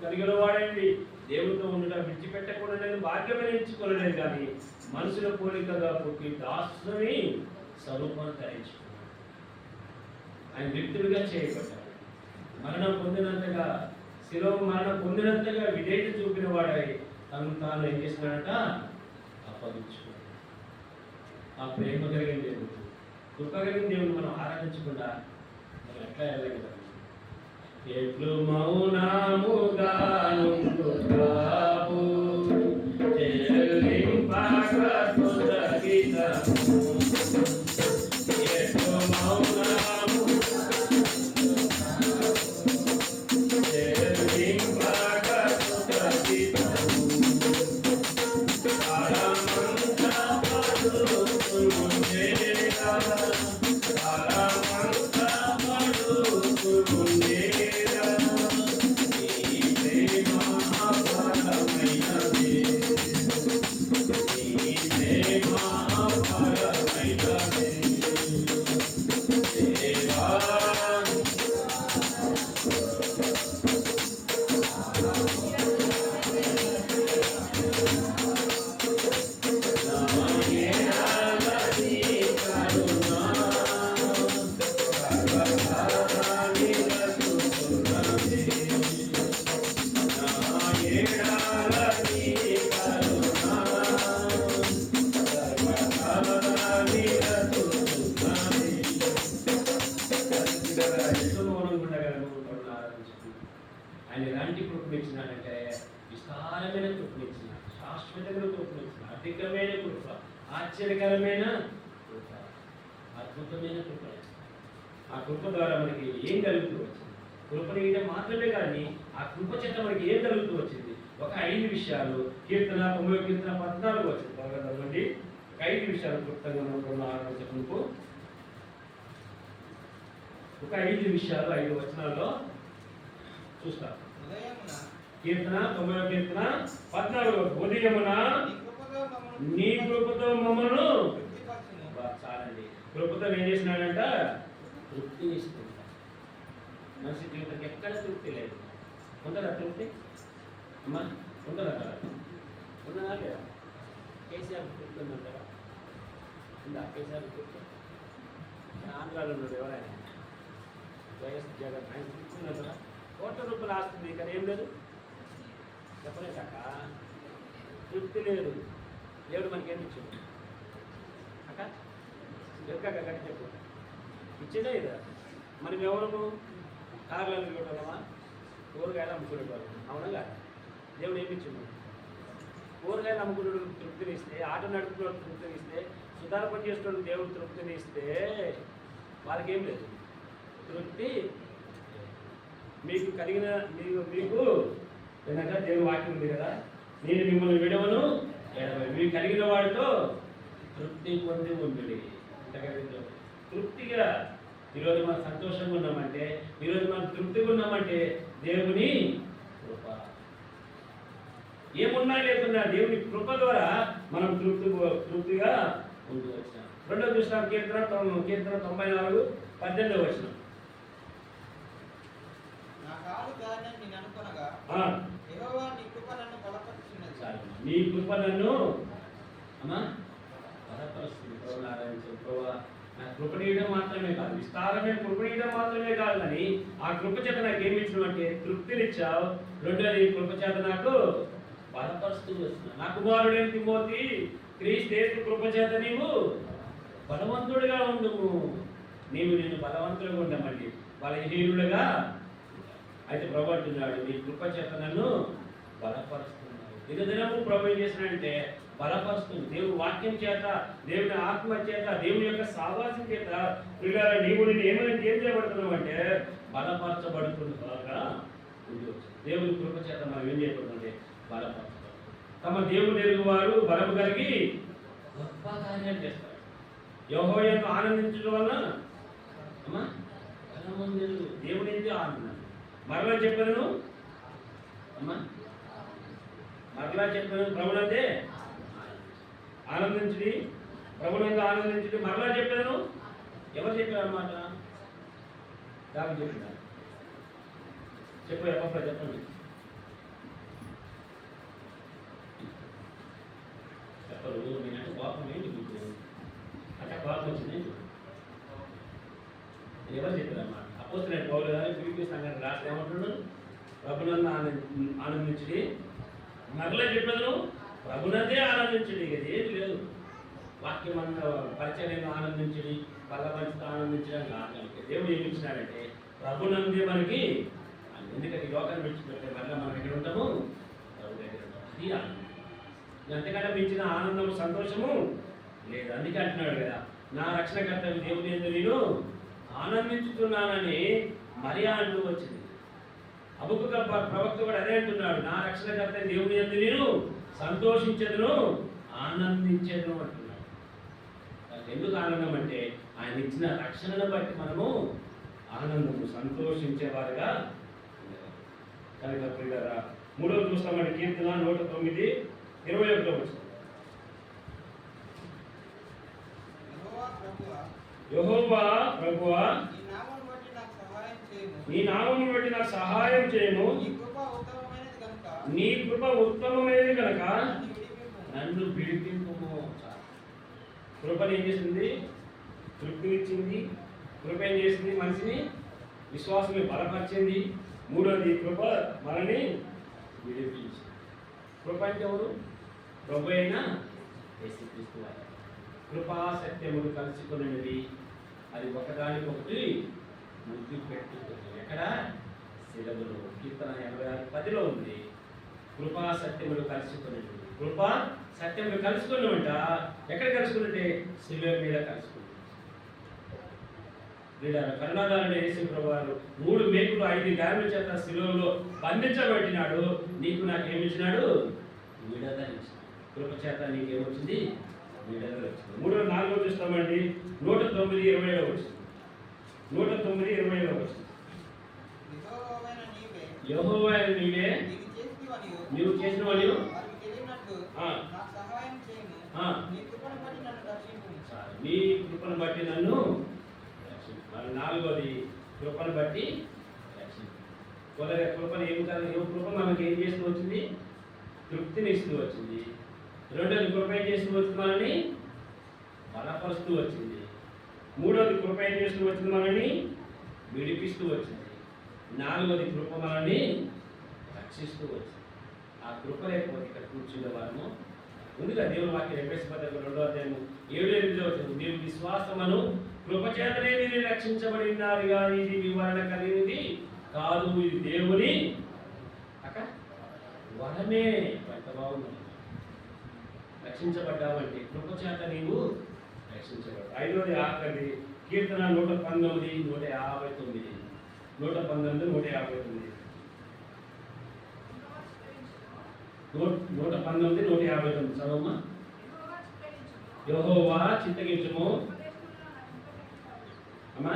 Speaker 1: కలిగిన వాడండి. దేవుడితో ఉండడం విడిచిపెట్టకూడదని భాగ్యమే ఎంచుకోలేదు, కానీ మనుషుల పోలికగా పుట్టి దాసుని స్వరూపాన్ని ధరించుకున్నాడు. ఆయన వ్యక్తుడిగా చేయబడ్డాడు. మరణం పొందినంతగా, శిలువ మరణం పొందినంతగా విధేయత చూపిన వాడై తను తాను ఏం చేసినాడట? అప్పగించుకున్నాడు. ఆ ప్రేమ కలిగిన దేవుడు, కృప కలిగిన దేవుడు మనం ఆరాధించకుండా మనం ఎట్లా వెళ్ళగలం? ఎట్లు మౌనముగా నుండుతావు చెల్లింపక కృతజ్ఞతము. ఎట్లు మౌనము చెల్లింపక కృతజ్ఞతము. కాలమంతా పడుతుండేలా, కాలమంతా పడుతుండేలా నీ ప్రేమ అపారమైనది, నీ ప్రేమ అపారమైనది. దేవా ఆయన ఎలాంటి కృపనిచ్చినాడంటే విస్తారమైన కృపనిచ్చిన, శాశ్వతమైన కృపనిచ్చిన, అధికమైన కృప, ఆశ్చర్యకరమైన కృప, అద్భుతమైన కృప. ఆ కృప ద్వారా మనకి ఏం కలుగుతూ వచ్చింది? కృపనీయడం మాత్రమే కానీ ఆ కృప చేత మనకి ఏం కలుగుతూ వచ్చింది? ఒక 5 విషయాలు. కీర్తన 90 కీర్తన 14 వచ్చింది. త్వరగా చదవండి. ఒక 5 విషయాలు క్లుప్తంగా మనం ఆలోచించకు. ఒక 5 విషయాలు 5 వచనాల్లో చూస్తాం. కీర్తన 90 కీర్తన 14 ఉదయమున నీ కృపతో మమ్మల్ని చాలండి. కృపతో ఏం చేసినాడంట? తృప్తిని ఇస్తుంటా. మనిషి జీవితానికి ఎక్కడ తృప్తి లేదు. ఉంటుందా తృప్తి? అమ్మా ఉంటుందా కదా? ఉన్నదా లేదా? కేసీఆర్ తృప్తి ఉందంటారా? ఉందా కేసీఆర్ తృప్తి? ఆంధ్రాలో ఉన్నాడు ఎవరైనా వైఎస్ జగన్, ఆయన తృప్తి ఉందంటారా? ₹1,00,00,000 ఆస్తుంది, ఇక్కడ ఏం లేదు. చెప్పలేక తృప్తి లేదు. దేవుడు మనకి ఏమి ఇచ్చాడు అక్క? ఎక్కక గట్టి చెప్పు. ఇచ్చేదే ఇదా? మనం ఎవరు? కార్లను ఇవ్వటమా? కూరగాయలు అమ్ముకునేవారు, అవునగా? దేవుడు ఏమి ఇచ్చిండు? కూరగాయలు అమ్ముకునే తృప్తిని ఇస్తే, ఆటో నడుపుకునే తృప్తిని ఇస్తే, సుధార పని చేస్తున్న దేవుడు తృప్తిని ఇస్తే వాళ్ళకి ఏం లేదు తృప్తి. మీకు కలిగిన మీకు ఏంటంటే దేవుడు వాక్యం ఉంది కదా, నేను మిమ్మల్ని విడవను ఎడవను, మీకు కలిగిన వాడితో తృప్తి పొంది ఉంటుంది. తృప్తిగా ఈరోజు మనం సంతోషంగా ఉన్నామంటే, ఈరోజు మనం తృప్తిగా ఉన్నామంటే దేవుని కృప. ఏమున్నా లేకున్నా దేవుని కృప ద్వారా మనం తృప్తిగా ఉంటూ వచ్చినాం. రెండో చూసినాం కీర్తన 94 18వ వచనం. నీ కృప నన్ను బలపరుస్తుంది. నా కృపణీయడం మాత్రమే కాదు, విస్తారమైన కృపణీయడం మాత్రమే కాదు, కానీ ఆ కృప చేత నాకు ఏమి ఇచ్చినావు అంటే తృప్తినిచ్చావు. రెండోది కృప చేత నాకు బలపరుస్తూ వస్తున్నావు. నా కుమారుడైన తిమోతి, క్రీస్తు కృప చేత నీవు బలవంతుడిగా ఉండుము. నేను బలవంతులుగా ఉండమండి, బలహీనులుగా. అయితే ప్రభు అంటున్నాడు, నీ కృప చేత నన్ను బలపరుస్తున్నాడు. దినదినము ప్రభు ఏం చేసినాడంటే బలపరుస్తుంది. దేవుని వాక్యం చేత, దేవుని ఆత్మ చేత, దేవుని యొక్క సావాసం చేత పిల్లల నీవు నేను ఏం చేయబడుతున్నావు అంటే బలపరచబడుతుండగా ఉంది. దేవుని కృప చేత మనం ఏం చేయబడుతుంటే బలపరచబడు. తమ దేవుని ఎరుగు వారు బలము కలిగి గొప్ప కార్యాలు చేస్తారు. యెహోవాను ఆనందించడం వలన దేవుని ఆనందం. మరలా చెప్పాను ప్రభునందే ఆనందించుడి, ప్రభునందు ఆనందించుడి. మరలా చెప్పాను. ఎవరు చెప్పారు అన్నమాట? దాని చెప్పినారు. చెప్పండి. ప్రభునందు ఆనందించుడి. మరలా చెప్పదు, ప్రభునందే ఆనందించుడి. ఇది ఏది లేదు. వాక్యం అంతా పరిచయం ఆనందించుడి, పళ్ళ మంచితో ఆనందించడం కాదు. దేవుడు ఏమి ఇచ్చినాడంటే ప్రభునందే మనకి. ఎందుకంటే ఈ లోకాన్ని విడిచిపెడితే మళ్ళీ మనం ఎక్కడ ఉంటాము? ప్రభు దగ్గర ఉంటాము. అది ఆనందం. అంతకంటే మించిన ఆనందం, సంతోషము లేదు. అందుకే అంటున్నాడు కదా, నా రక్షణకర్త దేవుని యందు నేను ఆనందించుతున్నానని మరియా అంటూ వచ్చింది. హబక్కూకు ప్రవక్త కూడా అదే అంటున్నాడు, నా రక్షణకర్త దేవుని యందు నేను సంతోషించదును, ఆనందించదును అంటున్నాడు. ఎందుకు ఆనందం అంటే ఆయన ఇచ్చిన రక్షణను బట్టి మనము ఆనందము, సంతోషించేవారుగా కనుక ప్రియులారా, మూడవ చూస్తామంటే కీర్తన 109:21 వచ్చింది. యెహోవా ప్రభువా, నీ నామమును బట్టి నాకు సహాయం చేయము, నీ కృప ఉత్తమమైనది కనుక నన్ను విడిపింపుము. కృపను ఏం చేసింది? తృప్తినిచ్చింది. కృప ఏం చేసింది? మనిషిని విశ్వాసాన్ని బలపరిచింది. మూడోది, కృప మనల్ని విడిపించింది. కృప అంటే ఎవరు? ప్రభు అయిన యేసుక్రీస్తు వారు. కృపా సత్యములు కలుసుకునేది, అది ఒకదానికొకటి ముద్దు పెట్టుకుంది. ఎక్కడ? శిలవలో. కీర్తన 86:10 ఉంది. కృపా సత్యములు కలుసుకునేది. కృపా సత్యములు కలుసుకున్నామంట. ఎక్కడ కలుసుకున్నట్టే? శిలువ మీద కలుసుకున్నాం. కరుణాధారుడు యేసు ప్రభువారు 3 మేకులు 5 గాయముల చేత శిలువలో బంధించబడినాడు. నీకు నాకు ఏమిచ్చినాడు? విడుదల ఇచ్చినాడు. కృప చేత నీకేమొచ్చింది? విడుదల వచ్చింది. 4 చూస్తామండి. 109:27 వచ్చింది. 109:27 వచ్చింది. యెహోవా నీవే, నీవు చేసినవని నీ కృపను బట్టి నన్ను రక్షించు. 4వది, కృపను బట్టి రక్షించు. కృపను ఏం కృప మనకి ఏం చేస్తూ వచ్చింది? తృప్తిని ఇస్తూ వచ్చింది. 2వది, కృప ఏం చేస్తూ వచ్చింది? మనల్ని బలపరుస్తూ వచ్చింది. 3వది, కృప ఏం చేస్తూ వచ్చింది? మనల్ని విడిపిస్తూ వచ్చింది. 4వది, కృప మనల్ని రక్షిస్తూ వచ్చింది. ఆ కృప లేకపోతే ఇక్కడ కూర్చునే వారము ముందుగా దేవుని వాక్యం ఎఫెసీ పత్రిక 2:7-8 వచ్చింది. మీరు విశ్వాసమును కృపచేతనే మీరు రక్షించబడి ఉన్నారు కానీ ఇది మీ వలన కలిగినది కాదు, ఇది దేవుని వరమే. ఎంత బాగుంది! రక్షించబడ్డావంటే కృపచేత నీవు రక్షించబడ్డావు. 5వది, ఆఖరిది, కీర్తన 119:159. 119:159. 119:159 చదవమ్మా. యెహోవా చిత్తగించుము. అమ్మా,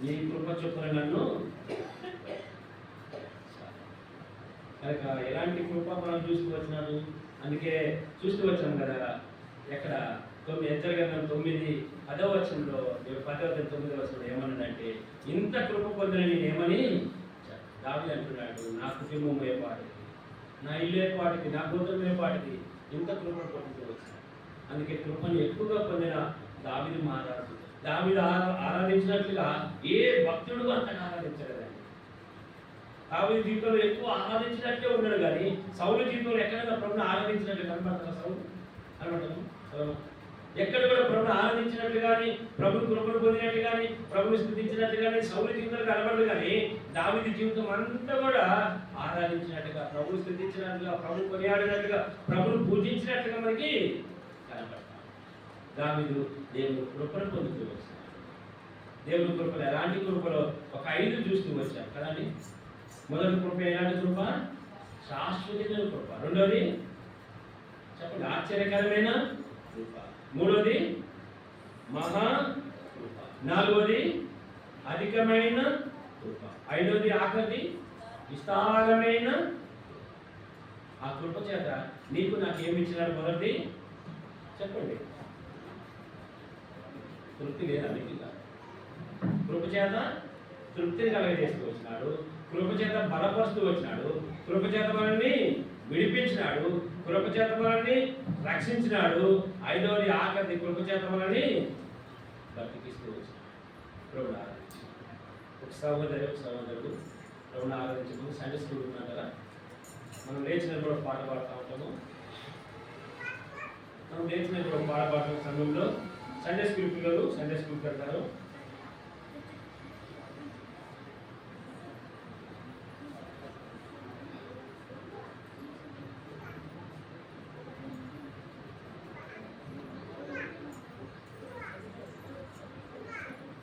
Speaker 1: నీ కృప చొప్పున నన్ను. కనుక ఎలాంటి కృప మనం చూస్తూ వచ్చినాడు? అందుకే చూస్తూ వచ్చాం కదా. ఎక్కడ 9:10 వచనంలో 10:9 వచనంలో ఏమన్నాడంటే, ఇంత కృప పొందిన నేను ఏమని దావీదు అంటున్నాడు, నా కుటుంబం ఏపాటిది, నా ఇల్లు ఏపాటిది, నా గోత్రం ఏపాటిది, ఇంత కృప పొందుతూ వచ్చాను. అందుకే కృపను ఎక్కువగా పొందిన దావీదు మహారాజు. దావీదు ఆరాధించినట్లుగా ఏ భక్తుడు అంతగా ఆరాధించలేదండి. దావీదు జీవితంలో ఎక్కువ ఆరాధించినట్లే ఉన్నాడు కానీ సౌలు జీవితంలో ఎక్కడైనా ప్రభుని ఆరాధించినట్లు కనబడతారు? సౌలు కనబడతాను ఎక్కడ కూడా ప్రభుని ఆరాధించినట్లు కానీ, ప్రభుని కృపను పొందినట్లు కానీ, ప్రభుని స్థుతించినట్లు కానీ సౌలు జీవితంలో కనబడదు. కానీ దావీదు జీవితం అంతా కూడా ఆరాధించినట్టుగా, ప్రభుని స్థుతించినట్లుగా, ప్రభుని కొనియాడినట్లుగా, ప్రభుని పూజించినట్లుగా మనకి కనబడతాం. దావీదు దేవుని కృపను పొందుతూ వచ్చాడు. దేవుని కృపలు ఎలాంటి కృపలో ఒక 5 చూస్తూ వచ్చాం కదండి. మొదటి కృప ఎలాంటి కృప? శాశ్వతమైన కృప. 2వది చెప్పండి, ఆశ్చర్యకరమైన కృప. 3వది మహా కృప. 4వది అధికమైన కృప. 5వది ఆఖరిది విస్తారమైన. ఆ కృప చేత నీకు నాకు ఏమి ఇచ్చినాడు? మొదటిది చెప్పండి. తృప్తి లేదా మీకు? కృప చేత తృప్తిని కలగజేస్తూ వచ్చినాడు. కృప చేత బలపరుస్తూ వచ్చినాడు. కృప చేత మనల్ని విడిపించినాడు. కృప చేత మనల్ని రక్షించినాడు. 5వది ఆఖరిది, కృప చేత మనల్ని బతికిస్తూ వచ్చినాడు. ప్రభువు సహోదరుడు ప్రభుని ఆరాధించము. సండే స్కూల్ ఉన్నాం కదా, మనం లేచినప్పుడు పాట పాడుతూ ఉంటాము. మనం లేచినప్పుడు పాట పాడుతున్న సమయంలో సండే స్కూల్ పిల్లలు సండే స్కూల్కి వెళ్తారు.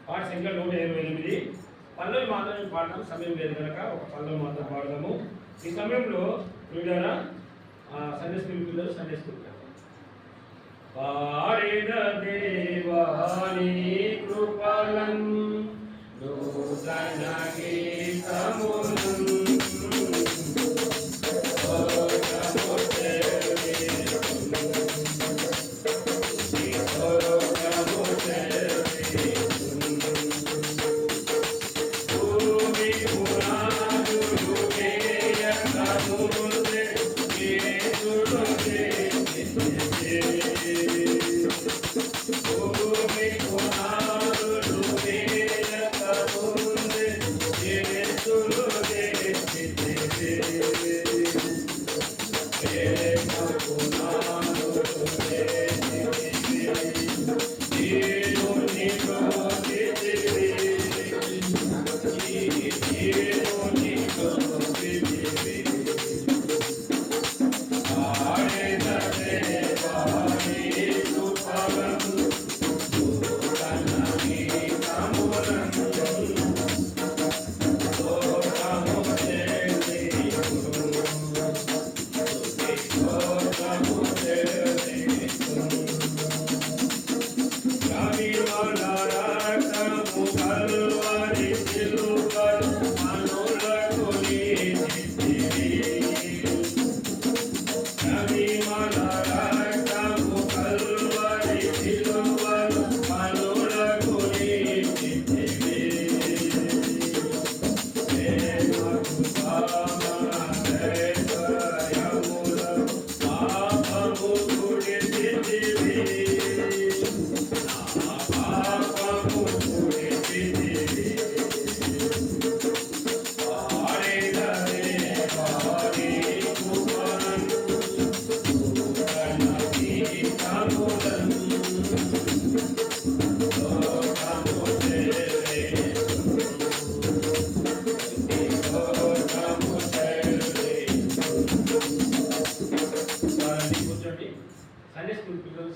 Speaker 1: పాట సంఖ్య 128. పల్లవి మాత్రమే పాడదాం, సమయం లేదు కనుక ఒక పల్లవి మాత్రం పాడదాము. ఈ సమయంలో వీడారా సండే స్కూల్ పిల్లలు సండే స్కూల్ పాడిన దేవాని కృపలం నూతన గీతములు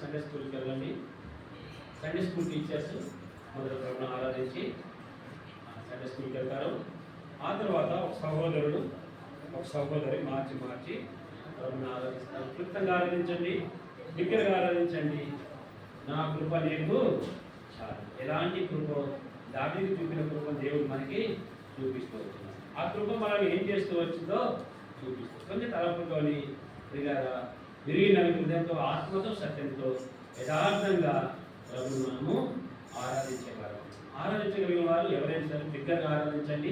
Speaker 1: సండే స్కూల్కి వెళ్ళండి. సండే స్కూల్ టీచర్స్ మొదటి ప్రభుని ఆరాధించి సండే స్కూల్కి వెళ్తారు. ఆ తర్వాత ఒక సహోదరి మార్చి ప్రభుని ఆరాధిస్తారు. క్లుప్తంగా ఆరాధించండి, బిగ్గరగా ఆరాధించండి. నా కృప నీకు చాలు. ఎలాంటి కృప దావీదు చూపిన కృప దేవుడు మనకి చూపిస్తూ వచ్చినాడు. ఆ కృప మనల్ని ఏం చేస్తూ వచ్చిందో చూపిస్తూ కొంచెం తలపుతోని విరిగిన హృదయంతో ఆత్మతో సత్యంతో యథార్థంగా ప్రభుని మనము ఆరాధించగలిగిన వారు ఎవరైనా సరే బిగ్గరగా ఆరాధించండి.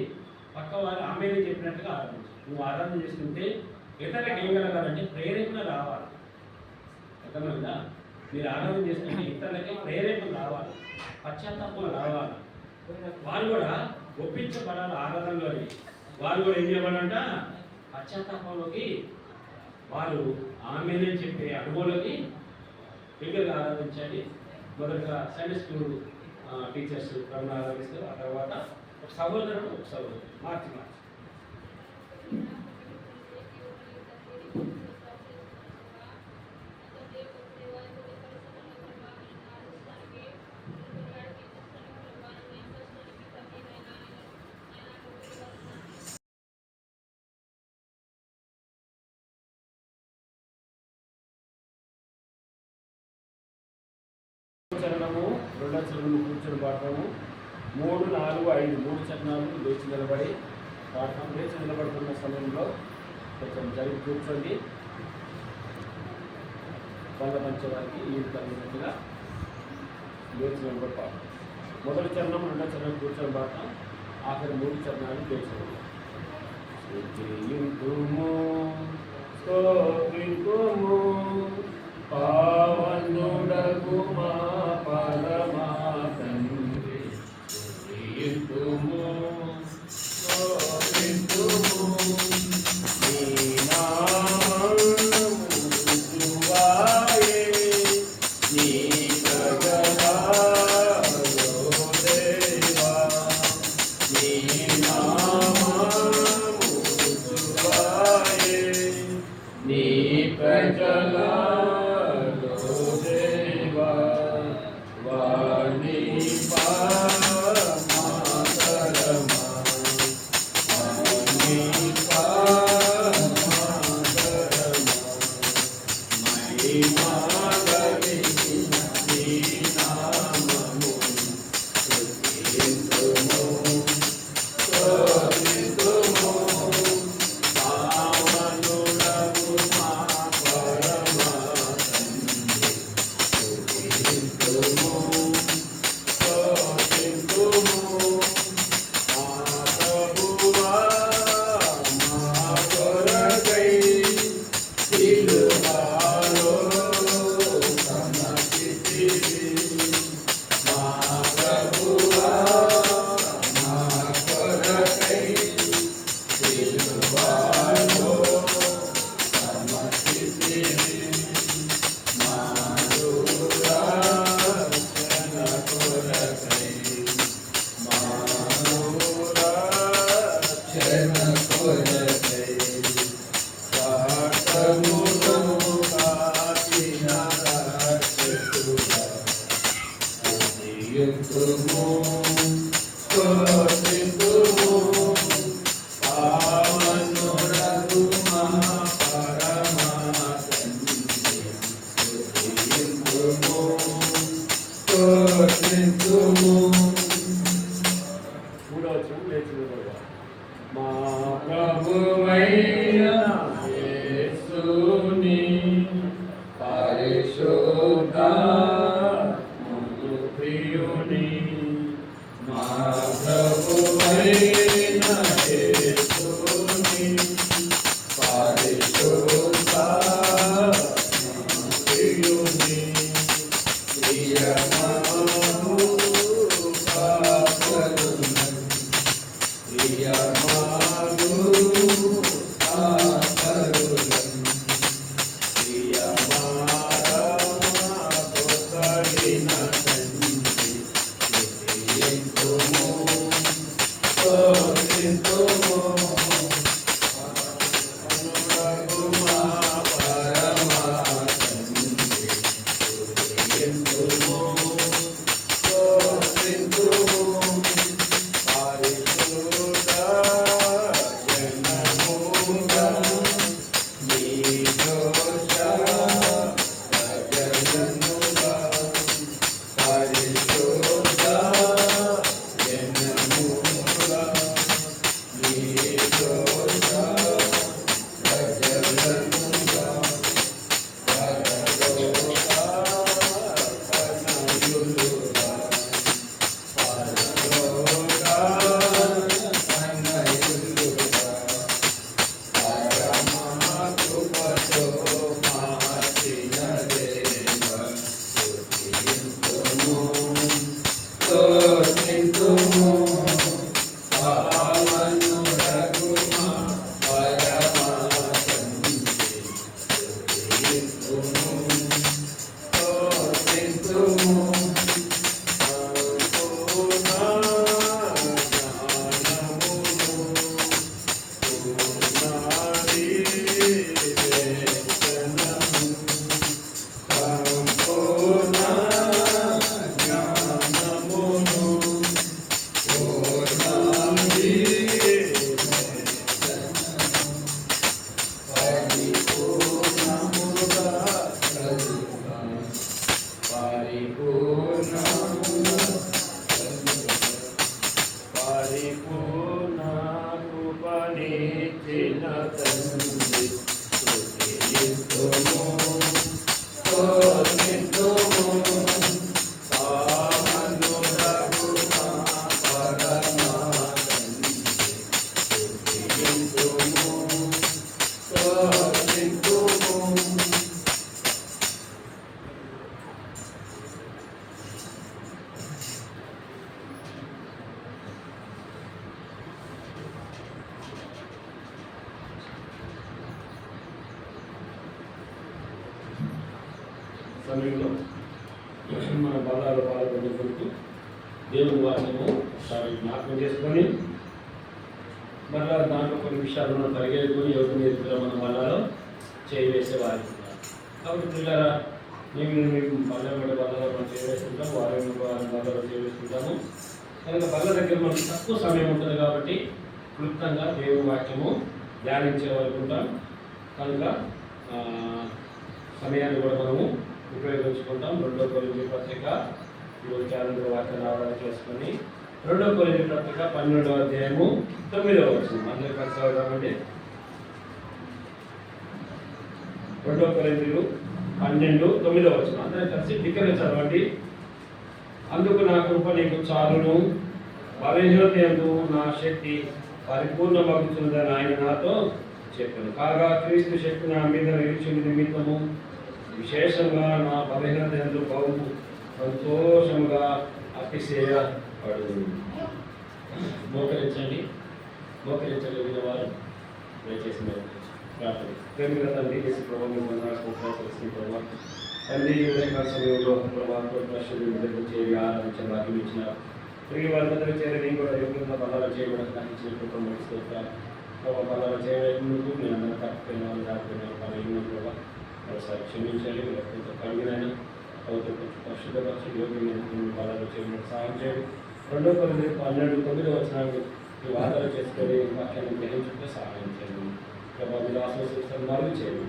Speaker 1: పక్క వారు ఆమెనే చెప్పినట్టుగా ఆరాధించండి. నువ్వు ఆరాధన చేసుకుంటే ఇతరులకు ఏం కలగాలంటే ప్రేరేపణ రావాలి. అర్థమైందా? మీరు ఆరాధన చేసుకుంటే ఇతరులకి ప్రేరేపణ రావాలి, పశ్చాత్తాపం రావాలి. వారు కూడా ఒప్పించబడాలి. ఆరాధనలోని వారు కూడా ఏం చేయబడాలంట? పశ్చాత్తాపంలోకి వారు ఆమెనే చెప్పే అనుభవంలోకి బిగ్గరగా ఆరాధించండి. మొదటగా సండే స్కూల్ టీచర్స్ ప్రభుని ఆరాధిస్తారు. ఆ తర్వాత ఒక సహోదరుడు మార్చి చరణము, రెండో చరణము కూర్చొని పాడతాము. 3, 4, 5 3 చరణాలు లేచి నిలబడి పాడతాము. లేచి నిలబడుతున్న సమయంలో కొంచెం జరిగి కూర్చోండి. వాళ్ళ పంచడానికి ఈ కలిగినట్టుగా లేచి నిలబడి పాడతాం. మొదటి చరణం, రెండో చరణం కూర్చొని పాడతాం. ఆఖరి 3 చరణాలు లేచి స్తోత్రింతుము పావనుడగు మా పరమా తండ్రి, స్తుతింతుము మా ప్రభువైన యేసుని పరిశుద్ధ ప్రియుని మా ప్రభువైన యేసుని పరిశుద్ధ ప్రియుని సమయంలో మన బలాలు పాల్గొనే కొరకు దేవుని వాక్యము ఒకసారి జ్ఞాపకం చేసుకొని మళ్ళా దాంట్లో కొన్ని విషయాలు మనం పరిగెత్తుకొని యోగం ఎదుగులో మనం వాళ్ళలో చేయి వేసేవారు. కాబట్టి పిల్లరా మేము పల్లె వాళ్ళలో మనం చేయి వేసుకుంటాం, వారి వాళ్ళలో చేయి వేసుకుంటాము. కనుక బల్ల దగ్గర మనకు తక్కువ సమయం ఉంటుంది కాబట్టి క్లుప్తంగా దేవుని వాక్యము ధ్యానించేవారుకుంటాం. కనుక సమయాన్ని కూడా మనము ఉపయోగించుకుంటాం. 2 కొరింథీ పత్రిక ఈరోజు క్యాలెండర్ వాక్యాన్ని ఆధారం చేసుకొని 2 కొరింథీ పత్రిక 12వ అధ్యాయము 9వ వచనం అందరికీ కలిసి చదువుదామండి. 2 కొరింథీలు 12:9వ వచనం అందరూ కలిసి టిక్కగా చదవండి. అందుకు నా కృప నీకు చాలును, బలహీనత యందు నా శక్తి పరిపూర్ణమగుచున్నదని ఆయన నాతో చెప్పాను. కాగా క్రీస్తు శక్తి నా మీద నిలిచిన నిమిత్తము విశేషంగా నా బలహీనత యందు బహు సంతోషముగా అతిశయపడు. మోకరించండి విన్నవారు దయచేసి ప్రార్థన. ప్రేమిక తండ్రి చేసి ప్రభావం తండ్రి ఉదయకాల సమయంలో ప్రభావం చేరి ఆరాధించిన భాగ్యం ఇచ్చిన తిరిగి వారి మధ్య చేరి నేను కూడా యోగ్యంగా బలాలు చేయడానికి నాకు ఇచ్చిన కుటుంబం ప్రభావ బలాలు చేయడానికి నేను అందరూ తప్పిపోయిన వాళ్ళు దాటిపోయిన వాళ్ళు ప్రభావ ఒకసారి క్షమించాలి. లేకపోతే కలిగినైనా అవుతూ పరిశుద్ధపరచు యోగ్యమైన బలాలు చేయడానికి సహాయం చేయండి. 2 కొరింథీ 12:9వ వచనాన్ని ఈ వాదన చేసుకొని వాక్యాన్ని గ్రహించుకుంటే సహాయం చేయండి. ప్రభావ మీరు ఆశ్వాసిస్తారు మరుగు చేయండి.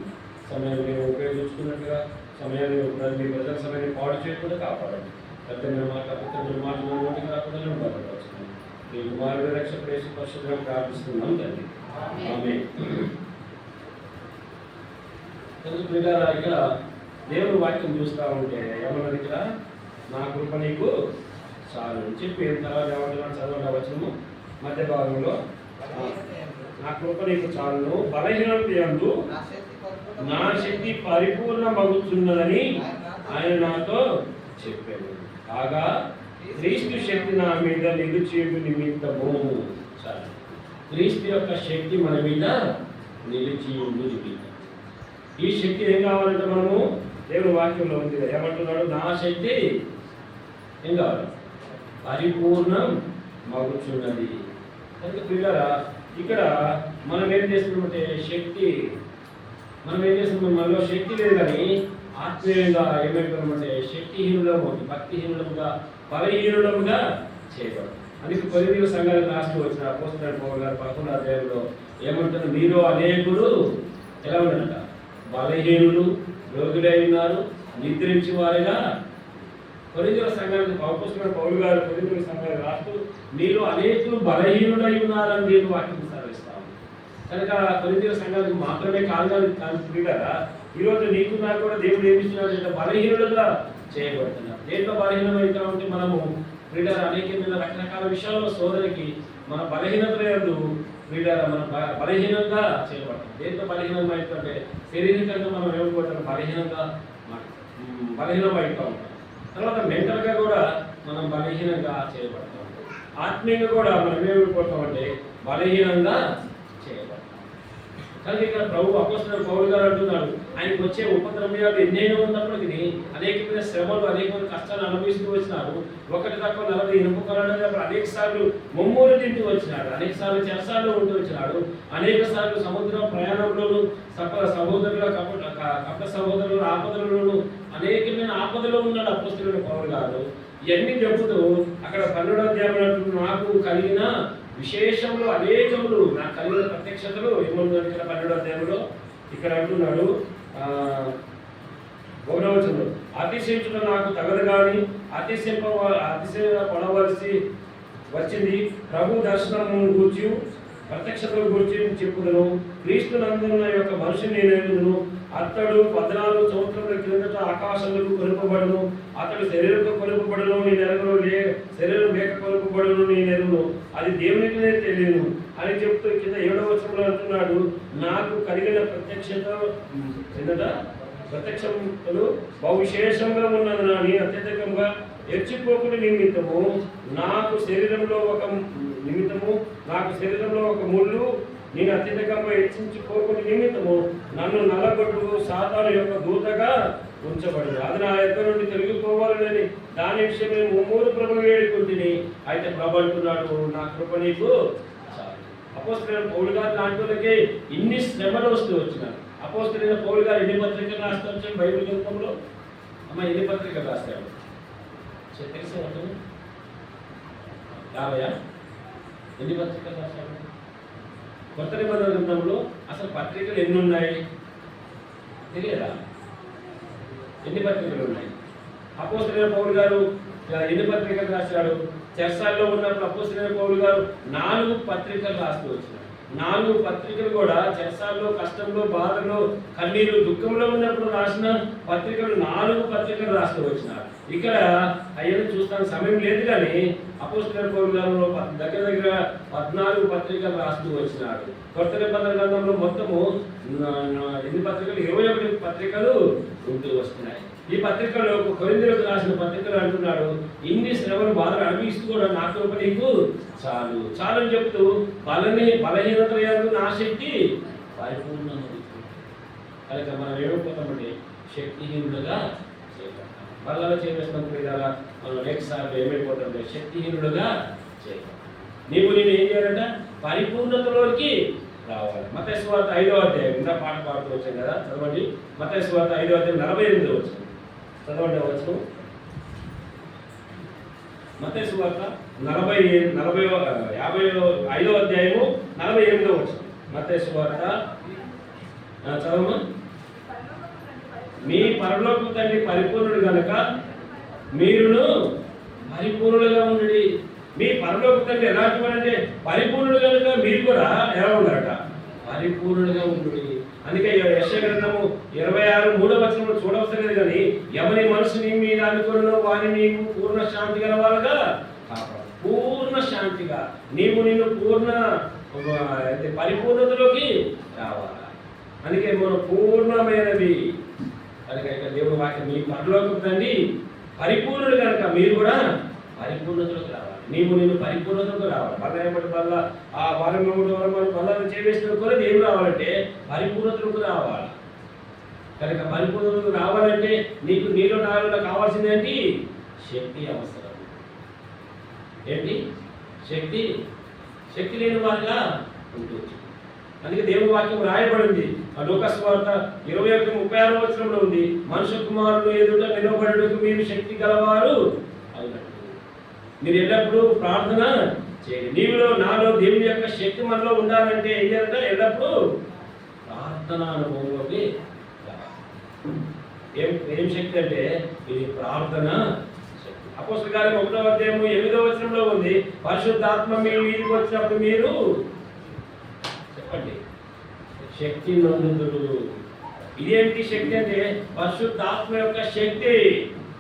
Speaker 1: సమయాన్ని మేము ఉపయోగించుకున్నట్టుగా సమయాన్ని మీ ప్రజల సమయాన్ని పాడు చేయకుండా కాపాడండి. పెద్దమైన మాటలు కాకుండా బాధపడుతున్నాం. మీ కుమారుడు రక్షకుడు యేసు పరిశుద్ధంగా ప్రార్థిస్తున్నాం తండ్రి. ఆమేన్. ఇక్కడ దేవుని వాక్యం చూస్తూ ఉంటే ఏమన్నది ఇక్కడ నా కృప నీకు చాలు చెప్పి తర్వాత ఏమంటున్నాడు చదవండి వచనము మధ్య భాగంలో. నా కృప నీకు చాలును, బలహీనత యందు నా శక్తి పరిపూర్ణమగుచున్నదని ఆయన నాతో చెప్పాడు. కాగా క్రీస్తు శక్తి నా మీద నిలిచేటు నిమిత్తము. చాలు, క్రీస్తు యొక్క శక్తి మన మీద నిలిచి నిమిత్తం. ఈ శక్తి ఏం కావాలంటే మనము దేవుని వాక్యంలో ఉంది ఏమంటున్నాడు, నా శక్తి ఏం కావాలి, పరిపూర్ణం మగుచున్నది. కనుక పిల్లరా ఇక్కడ మనం ఏం చేస్తున్నామంటే మనలో శక్తి లేదు కానీ ఆత్మీయంగా ఏమైపోతామంటే శక్తిహీనులము భక్తిహీనులముగా బలహీనులముగా చేయబడతాం. అందుకే కొరింథీ సంఘానికి రాస్తూ వచ్చిన అపోస్తలుడైన పౌలు గారు 11వ అధ్యాయంలో ఏమంటారు, మీరు అనేకులు ఎలా ఉన్నారట, బలహీనులు రోగులై ఉన్నారు, నిద్రించి వారిగా. కొరింథీ సంఘానికి అపోస్తలుడైన పౌలు గారు కొరింథీ సంఘానికి రాస్తూ మీరు అనేకులు బలహీనులై ఉన్నారని నేను వాక్యం సాధిస్తాను. కనుక కొరింథీ సంఘానికి మాత్రమే కాదు కదా, ఈరోజు నీకు నాకు కూడా దేవుడు ఏమిస్తున్నాడు అంటే బలహీనులుగా చేయబడుతున్నారు. దేంట్లో బలహీనమైతే ఉంటే మనము క్రీడలు అనేకమైన రకరకాల విషయాల్లో సోదరికి మన బలహీనత లేదు క్రీడలు మన బలహీనంగా చేయబడతాం. దేంట్లో బలహీనమైతే శారీరకంగా మనం ఏమైపోతాం, బలహీనమైతా ఉంటాం. తర్వాత మెంటల్గా కూడా మనం బలహీనంగా చేయబడతాం. ఆత్మీయంగా కూడా మనం ఏమైపోతామంటే బలహీనంగా చేయబడతాం. కానీ ఇక్కడ ప్రభు అపోస్తలుడైన పౌలు గారు అంటున్నాడు, ఆయనకు వచ్చే ఉపద్రవ్యాలు ఎన్నైనా ఉన్నప్పటికీ అనేకమైన శ్రమలు అనేకమైన కష్టాలు అనుభవిస్తూ వచ్చినాడు. ఒకటి తక్కువ 40 ఇనుప కొరడాలు అనేక సార్లు ముమ్మూరు తింటూ వచ్చినాడు, అనేక సార్లు చెరసాల్లో ఉంటూ వచ్చినాడు, అనేక సార్లు సముద్రం ప్రయాణంలోను కపట సహోదరులు ఆపదలలోను అనేకమైన ఆపదలో ఉన్నాడు అపోస్తలుడైన పౌలు గారు. ఇవన్నీ చెబుతూ అక్కడ 12వ అధ్యాయంలో నాకు కలిగిన విశేషములు అనేకములు, నాకు కలిగిన ప్రత్యక్షతలు ఏమన్నాడు ఇక్కడ 12వ అధ్యాయంలో. ఇక్కడ అంటున్నాడు 1వ వచనంలో, అతిశయించడం నాకు తగదు కానీ అతిశయపడవలసి వచ్చింది. ప్రభు దర్శనము గూర్చి ప్రత్యక్షతల గురించి చెప్పుదును. క్రీస్తు నందున్న యొక్క మనిషిని నేను ఎరుగుదును. అతడు 14 సంవత్సరాల క్రిందట ఆకాశంలో కొనుపబడును, అతడు శరీరంతో కొనుపబడును నేను ఎరుగును, శరీరం లేక కొనుపబడును నేను ఎరుగును, అది దేవునికినే తెలియను అని చెప్తూ కింద 7వ వచనంలో అంటున్నాడు, నాకు కలిగిన ప్రత్యక్షతలు బహువిశేషంగా ఉన్నది. నేను అత్యధికంగా హెచ్చిపోకుని నిమిత్తము నాకు శరీరంలో ఒక ముళ్ళు, నేను అత్యధికంగా హెచ్చించుకోకుని నిమిత్తము నన్ను నల్లగొట్టు సాతాను యొక్క దూతగా ఉంచబడింది. అది నా యొక్క నుండి తొలగిపోవాలని దాని విషయమే ముమ్మూరు ప్రభు వేడుకుంటుని. అయితే ప్రభు అంటున్నాడు, నా కృప నీకు చాలు. అపోస్తలుడైన పౌలు గారు లాంటి వాళ్ళకి ఇన్ని శ్రమలు వస్తూ వచ్చినారు. అపోస్తలుడైన పౌలు గారు ఎన్ని పత్రికలు రాస్తూ వచ్చాడు బైబిల్ గ్రంథంలో? అమ్మ ఎన్ని పత్రికలు రాస్తాడు తెలిసే ఉంటుంది? 50 ఎన్ని పత్రికలు రాశాడు? కొత్త నిబంధన గ్రంథంలో అసలు పత్రికలు ఎన్ని ఉన్నాయి తెలియదా? ఎన్ని పత్రికలు ఉన్నాయి? అపోస్తలుడైన పౌలు గారు ఎన్ని పత్రికలు రాశాడు? చెరసాల్లో ఉన్నప్పుడు అపోస్తలుడైన పౌలు గారు 4 పత్రికలు రాస్తూ వచ్చినాడు. 4 పత్రికలు కూడా చెరసాల్లో, కష్టంలో, బాధలో, కన్నీరు, దుఃఖంలో ఉన్నప్పుడు రాసిన పత్రికలు 4 పత్రికలు రాస్తూ వచ్చినారు. ఇక్కడ అయ్యని చూస్తాను సమయం లేదు, కానీ అపోస్తలుడైన పౌలు గారు దగ్గర 14 పత్రికలు రాస్తూ వచ్చినాడు. కొత్త నిబంధన గ్రంథంలో మొత్తము ఎన్ని పత్రికలు? 21 పత్రికలు ఉంటూ వస్తున్నాయి. ఈ పత్రికలో కొరింథీయులకు రాసిన పత్రికలు అంటున్నాడు, ఇన్ని శ్రమలు బాధలు అనిపిస్తూ కూడా నా కృప నీకు చాలు చాలు అని చెప్తూ బలహీనత యందు నా శక్తి పరిపూర్ణమైంది. కనుక మనం ఏమైపోతామంటే శక్తిహీనులుగా చేయబడతాం. బలలో చేయవలసినంత విధాలా మనం అనేక సార్లు ఏమైపోతామంటే శక్తిహీనులుగా చేయబడతాం. నేను ఏం చేయాలంట? పరిపూర్ణతలోకి రావాలి. మత్తయి సువార్త 5వ అధ్యాయం, ఇంకా పాట పాడుతూ వచ్చాం కదా, చదవండి. మత్తయి సువార్త 5వ అధ్యాయం 48వ వచనం చదవండి. వచనం మత్తయి సువార్త 55వ అధ్యాయము 48వ వచనం. మత్తయి సువార్త చదవమా. మీ పరలోకపు తండ్రి పరిపూర్ణుడు గనుక మీరును పరిపూర్ణులుగా ఉండండి. మీ పరలోకపు తండ్రి ఎలాంటి వాడంటే పరిపూర్ణుడు కనుక మీరు కూడా ఎలా ఉండాలట? పరిపూర్ణులుగా ఉండండి. అందుకే యెషయా గ్రంథము 26:3వ వచనంలో చూడవలసిన లేదు, కానీ ఎవరి మనసు నీ మీద అనుకున్నో వారిని నీకు పూర్ణ శాంతి గలవారుగా కాపాడు. పూర్ణ శాంతిగా నిన్ను పూర్ణ పరిపూర్ణతలోకి రావాలా. అందుకే మనం పూర్ణమైనది. కనుక ఇక్కడ దేవుడు వాక్యం, మీ పరలోకపు తండ్రి పరిపూర్ణుడు కనుక మీరు కూడా పరిపూర్ణతలోకి రావాలి. నిన్ను పరిపూర్ణతకు రావాలి. బల్ల ఆ వారం బల్లాన్ని చేవేసిన కూడా దేవుడు రావాలంటే పరిపూర్ణతలకు రావాలి. కనుక పరిపూర్ణతకు రావాలంటే నీలో నాలో కావాల్సిందేంటి? శక్తి అవసరం. ఏంటి? శక్తి లేని వారిగా ఉంటుంది. అందుకే దేవుని వాక్యం రాయబడింది. లూకా సువార్త 21:36 వచనంలో ఉంది, మనుష్య కుమారుడు ఎదుట నిలబడుటకు మీరు శక్తి గలవారు అవునండి. మీరు ఎల్లప్పుడూ ప్రార్థన చేయండి. నీవులో నాలో దేవుని యొక్క శక్తి మనలో ఉండాలంటే ఏం చేయాలంటే ఎల్లప్పుడూ ప్రార్థన అనుభవంలోకి ఏం శక్తి అంటే ఇది ప్రార్థన శక్తి. అపోస్తలుల కార్యం 1వ అధ్యాయం 8వ వచనంలో ఉంది, పరిశుద్ధాత్మ మీ మీదకి వచ్చినప్పుడు మీరు చెప్పండి శక్తి నొందుదురు. ఇదేంటి శక్తి అంటే పరిశుద్ధాత్మ యొక్క శక్తి.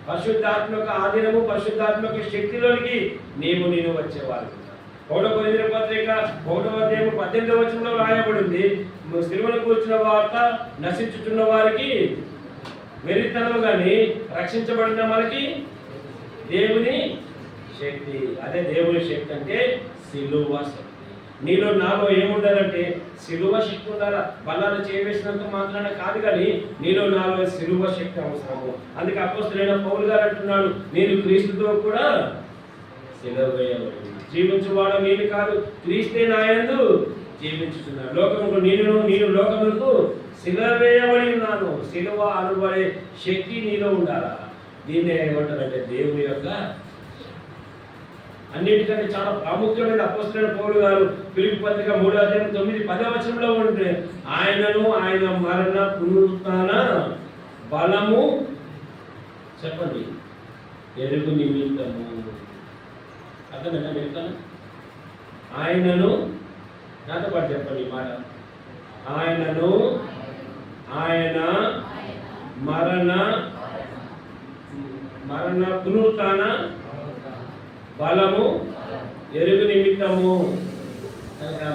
Speaker 1: పరిశుద్ధాత్మ యొక్క ఆధీనము, పరిశుద్ధాత్మ యొక్క శక్తిలోనికి నేను వచ్చేవారు. 1వ కొరింథీయుల పత్రిక 1వ అధ్యాయం 18వ వచనంలో రాయబడింది, సిలువను కూర్చున్న వార్త నశించుచున్న వారికి వెరితనము కానీ రక్షించబడిన మనకి దేవుని శక్తి. అదే దేవుని శక్తి అంటే సిలువ శక్తి. నీలో నాలో ఏముండాలంటే సిలువ శక్తి ఉండాలా. బల్లాలు చేయవేసినంత మాత్రాన కాదు, కానీ నీలో నాలో సిలువ శక్తి అవసరము. అందుకే అపోస్తలుడైన పౌలు గారు అంటున్నాడు, నేను క్రీస్తుతో కూడా సిలువ వేయబడింది. జీవించువాడు నేను కాదు, క్రీస్తే నాయందు జీవించుతున్నాను. లోకముకు నేను లోకములకు సిలువ వేయబడి ఉన్నాను. సిలువ అనబడే శక్తి నీలో ఉండాలా. దీన్ని ఏమంటారంటే దేవుని యొక్క అన్నిటికంటే చాలా ప్రాముఖ్యమైన అపోస్తలుడైన పౌలు గారు ఫిలిప్పీ పత్రిక 3వ అధ్యాయం 9-10వ వచనంలో ఉంటే ఆయనను ఆయన మరణ పునరుత్థాన బలము చెప్పండి ఎరుగు నిమిత్తము. అర్థమైనా చెప్తాను? ఆయనను నాతో పాటు చెప్పండి మాట. ఆయనను ఆయన మరణ పునరుత్థాన బలము ఎరుగు నిమిత్తము.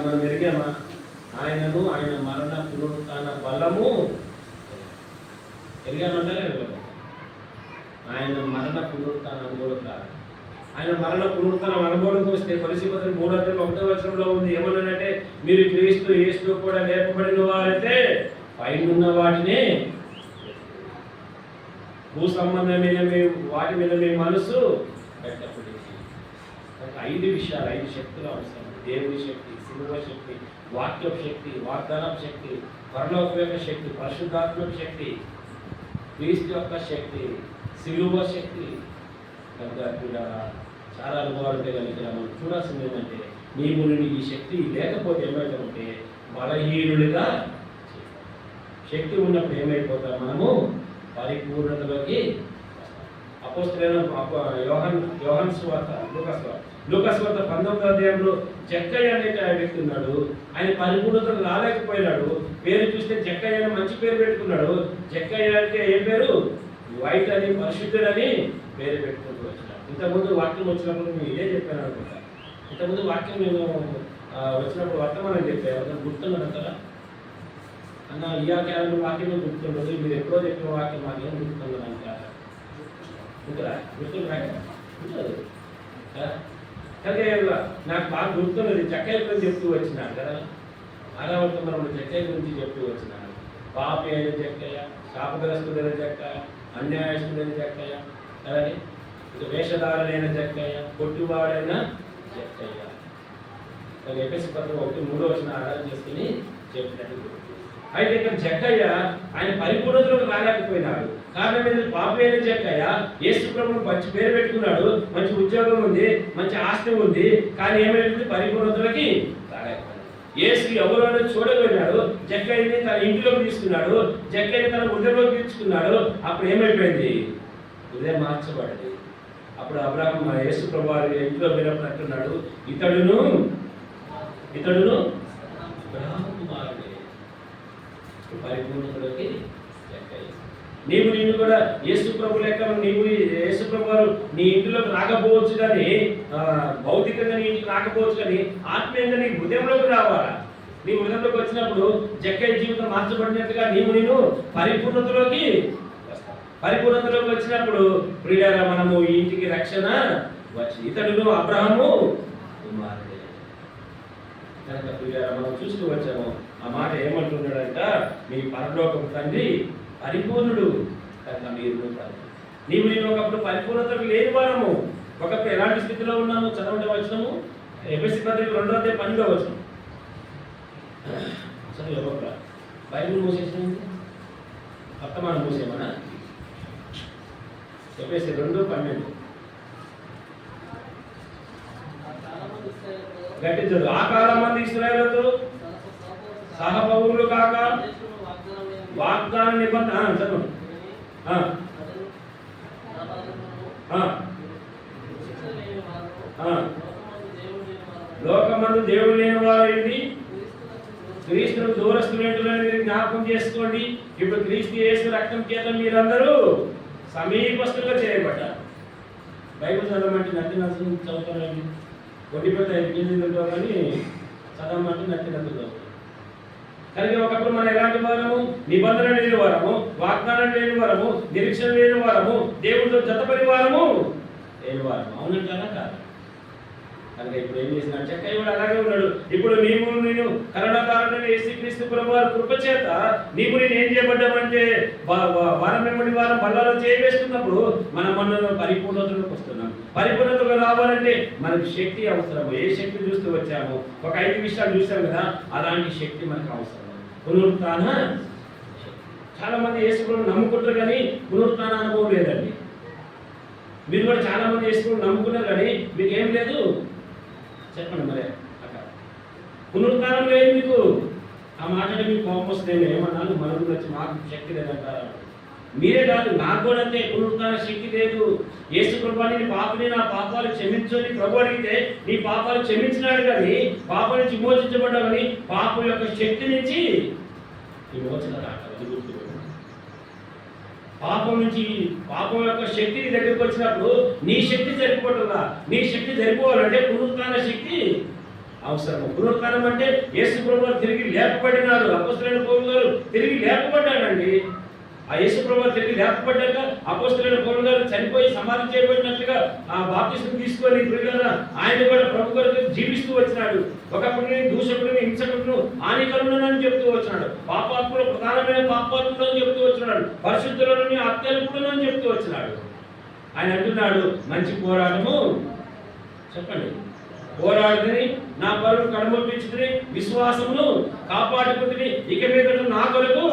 Speaker 1: మనం ఎరిగామా? ఆయనను ఆయన మరణ పునరుత్థాన బలము ఎరిగామంటారా? ఆయన మరణ పునరుత్థాన అనుభవం కాదు. ఆయన మరణ పునరుత్థానం అనుభవంకి వస్తే కొలస్సీ పత్రిక 3వ అధ్యాయం 1వ వచనంలో ఉంది, ఏమన్నాడంటే మీరు క్రీస్తు యేసుతో కూడా లేపబడిన వారైతే పైనున్న వాటినే. భూ సంబంధమైన వాటి మీద మీ మనసు పెట్టకూడదు. 5 విషయాలు, 5 శక్తులు అవసరం. దేవుని శక్తి, సిలువ శక్తి, వాక్య శక్తి, వాగ్దానం శక్తి, పరలోక యొక్క శక్తి, పరిశుద్ధాత్మక శక్తి, క్రీస్తు యొక్క శక్తి, సిలువ శక్తి. కూడా చాలా అనుభవాలు కలిగిన మనం చూడాల్సింది ఏంటంటే, నీవు ఈ శక్తి లేకపోతే ఏమైతుందంటే బలహీనుడిగా. శక్తి ఉన్నప్పుడు ఏమైపోతాం మనము? పరిపూర్ణతలోకి. అపోస్తలుడైన యోహాను సువార్త, లూకా సువార్త 19వ అధ్యాయంలో జక్కయ్య అనే వ్యక్తి ఉన్నాడు. ఆయన పరిపూర్ణతలు రాలేకపోయినాడు. పేరు చూస్తే జక్కయ్య అని మంచి పేరు పెట్టుకున్నాడు. జక్కయ్య అంటే ఏం పేరు? వైట్ అని, పరిశుద్ధుడని పేరు పెట్టుకుంటూ వచ్చినాడు. ఇంతకుముందు వాక్యం వచ్చినప్పుడు నేను ఇదే చెప్పాను అనుకుంటా. ఇంతకుముందు వాక్యం నేను వచ్చినప్పుడు వర్తమానం చెప్పాను, గుర్తున్నాను కదా అన్న. ఈ వాక్యం గుర్తుండదు, మీరు ఎప్పుడో చెప్పిన వాక్యం మాకేం గుర్తుండదు అంట. గుర్తుండదు కానీ నాకు బాగా గుర్తున్నది. చక్కయ్య గురించి చెప్తూ వచ్చినాను కదా, 6వ వర్తమానంలో చక్కయ్య గురించి చెప్తూ వచ్చినాను. పాపి అయిన చక్కయ్య, శాపగ్రస్తుడైన చక్కయ్య, అన్యాయస్తుడైన చక్కయ్య కదండి, ఇక వేషధారులైన చక్కయ్య, కొట్టువాడైన చక్కయ్య. ఎఫెసీ పత్రిక 1:3 ఆరాధన చేసుకుని చెప్పినట్టు. అయితే ఇక్కడ జక్కయ్య ఆయన పరిపూర్ణతలోకి రాలేకపోయినాడు. కారణం ఏంటంటే పాపి అయిన జక్కయ్య యేసు ప్రభువును మంచి పేరు పెట్టుకున్నాడు, మంచి ఉద్యోగం ఉంది, మంచి ఆస్తి ఉంది, కానీ ఏమైంది? పరిపూర్ణతలోకి రాలేకపోయినాడు. యేసు ఎవరైనా చూడగలిగినాడు. జక్కయ్యని తన ఇంటిలోకి తీసుకున్నాడు, జక్కయ్యని తన హృదయంలోకి తీసుకున్నాడు. అప్పుడు ఏమైపోయింది? హృదయం మార్చబడింది. అప్పుడు అబ్రాహాము యేసు ప్రభు వారి ఇంట్లో వెళ్ళినప్పుడు అంటున్నాడు, ఇతడును అబ్రాహాము కుమారుడే. పరిపూర్ణతలోకి నీవు కూడా యేసు ప్రభు లెక్క నీవు యేసు ప్రభు వారు నీ ఇంటిలోకి రాకపోవచ్చు, కానీ భౌతికంగా నీ ఇంటికి రాకపోవచ్చు, కానీ ఆత్మీయంగా నీ హృదయంలోకి రావాలా. నీ హృదయంలోకి వచ్చినప్పుడు జక్కయ్య జీవితం మార్చబడినట్టుగా నేను పరిపూర్ణతలోకి వచ్చినప్పుడు ప్రియులారా మనము ఈ ఇంటికి రక్షణ వచ్చి. ఇతడును అబ్రాహాము కుమారుడే కనుక ప్రియులారా మనం చూస్తూ వచ్చాము. ఆ మాట ఏమంటున్నాడంట, మీ పరలోకపు తండ్రి పరిపూర్ణుడు కనుక నేను ఒకప్పుడు పరిపూర్ణతకు లేని వారము. ఒకప్పుడు ఎలాంటి స్థితిలో ఉన్నాము చదవడం వచ్చినాము. ఎఫెసీ పత్రిక 2వ అధ్యాయం 12వ వచనం చదువు. ఒక బైబిల్ మూసేసింది, వర్తమానం మూసేమన్నా. ఎఫెసీ 2:12 గట్టి చదువు. ఆ కాలం మంది ఇశ్రాయేలుతో సహపౌరులు కాక వాగ్దాన నిబంధన చదువు. లోకమందు దేవుడు లేని వారు ఏంటి? క్రీస్తును దూరస్తులేంటులని మీరు జ్ఞాపకం చేసుకోండి. ఇప్పుడు క్రీస్తు యేసు రక్తం చేత మీరందరూ సమీపస్తులుగా చేయబడ్డారు. బైబిల్ చదవమంటే నచ్చిన చదువుతారండి. కొద్దిపోతే 5 కేజీలు ఉంటావు కానీ చదవమంటే నచ్చినందుకు చదువుతాం. కనుక ఒకప్పుడు మనం ఎలాంటి వారము? నిబంధన లేని వారము, వాగ్దానం లేని వారము, నిరీక్షణ లేని వారము, దేవుడితో జతపరి వారము లేని వారము. అవునంటారా కాదు? కనుక ఇప్పుడు ఏం చేసిన చక్కయ్య కూడా అలాగే ఉన్నాడు. ఇప్పుడు నేను కరుణాకారుడైన యేసుక్రీస్తు ప్రభువారి కృప చేత నేను ఏం చేయబడ్డామంటే వారం వెంబడి వారం బల్లలో చేయవేస్తున్నప్పుడు మనం పరిపూర్ణతలోకి వస్తున్నాం. పరిపూర్ణతగా రావాలంటే మనకు శక్తి అవసరము. ఏ శక్తి చూస్తూ వచ్చాము? ఒక 5 విషయాలు చూసాం కదా, అలాంటి శక్తి మనకు అవసరం. పునరుత్థాన. చాలా మంది యేసు ప్రభువును నమ్ముకుంటారు కానీ పునరుత్థాన అనుభవం లేదండి. మీరు కూడా చాలా మంది యేసు ప్రభువును నమ్ముకున్నారు కానీ మీకు ఏం లేదు. చెప్పండి మరి అక్కడ పునరుత్థానం లేదు మీకు. ఆ మాటని మీకు కోపం వస్తే ఏమన్నాను? మనకు వచ్చి మాకు శక్తి లేదంటారా? మీరే కాదు, నాకు కూడా అంతే. పునరుత్థాన శక్తి లేదు. యేసు ప్రభువా నీ పాపని నా పాపాలు క్షమించని ప్రభు అడిగితే నీ పాపాలు క్షమించినాడు, కానీ పాప నుంచి విమోచించబడ్డా, కానీ పాపం యొక్క శక్తి నుంచి విమోచన రావాలి. పాపం యొక్క శక్తి నీ దగ్గరికి వచ్చినప్పుడు నీ శక్తి సరిపోతుందా? నీ శక్తి సరిపోవాలంటే పునరుత్థాన శక్తి అవసరము. పునరుత్థానం అంటే యేసు ప్రభువు తిరిగి లేపబడినాడు. అపొస్తలుడైన పౌలు గారు తిరిగి లేపబడ్డాడండి. ఆ యేసు ప్రభువు తిరిగి లేపబడ్డాక అపోస్తలుడైన పౌలు గారు చనిపోయి సమాధి చేయబడినట్లుగా ఆ బాప్తిస్మం తీసుకొని ప్రియులారా ఆయన కూడా ప్రభు కొరకు జీవిస్తూ వచ్చినాడు. ఒకప్పుడు దూషకుడిని, హింసకుడును, హానికరులను చెప్తూ వచ్చినాడు. పాపాత్ములు, ప్రధానమైన పాపాత్ములు అని చెప్తూ వచ్చినాడు. పరిశుద్ధులను, అత్యల్పులను అని చెప్తూ వచ్చినాడు. ఆయన అంటున్నాడు, మంచి పోరాటము చెప్పండి పోరాడుకుని నా పరువు కడమొప్పించుకుని విశ్వాసమును కాపాడుకుని ఇక మీద నా కొరకు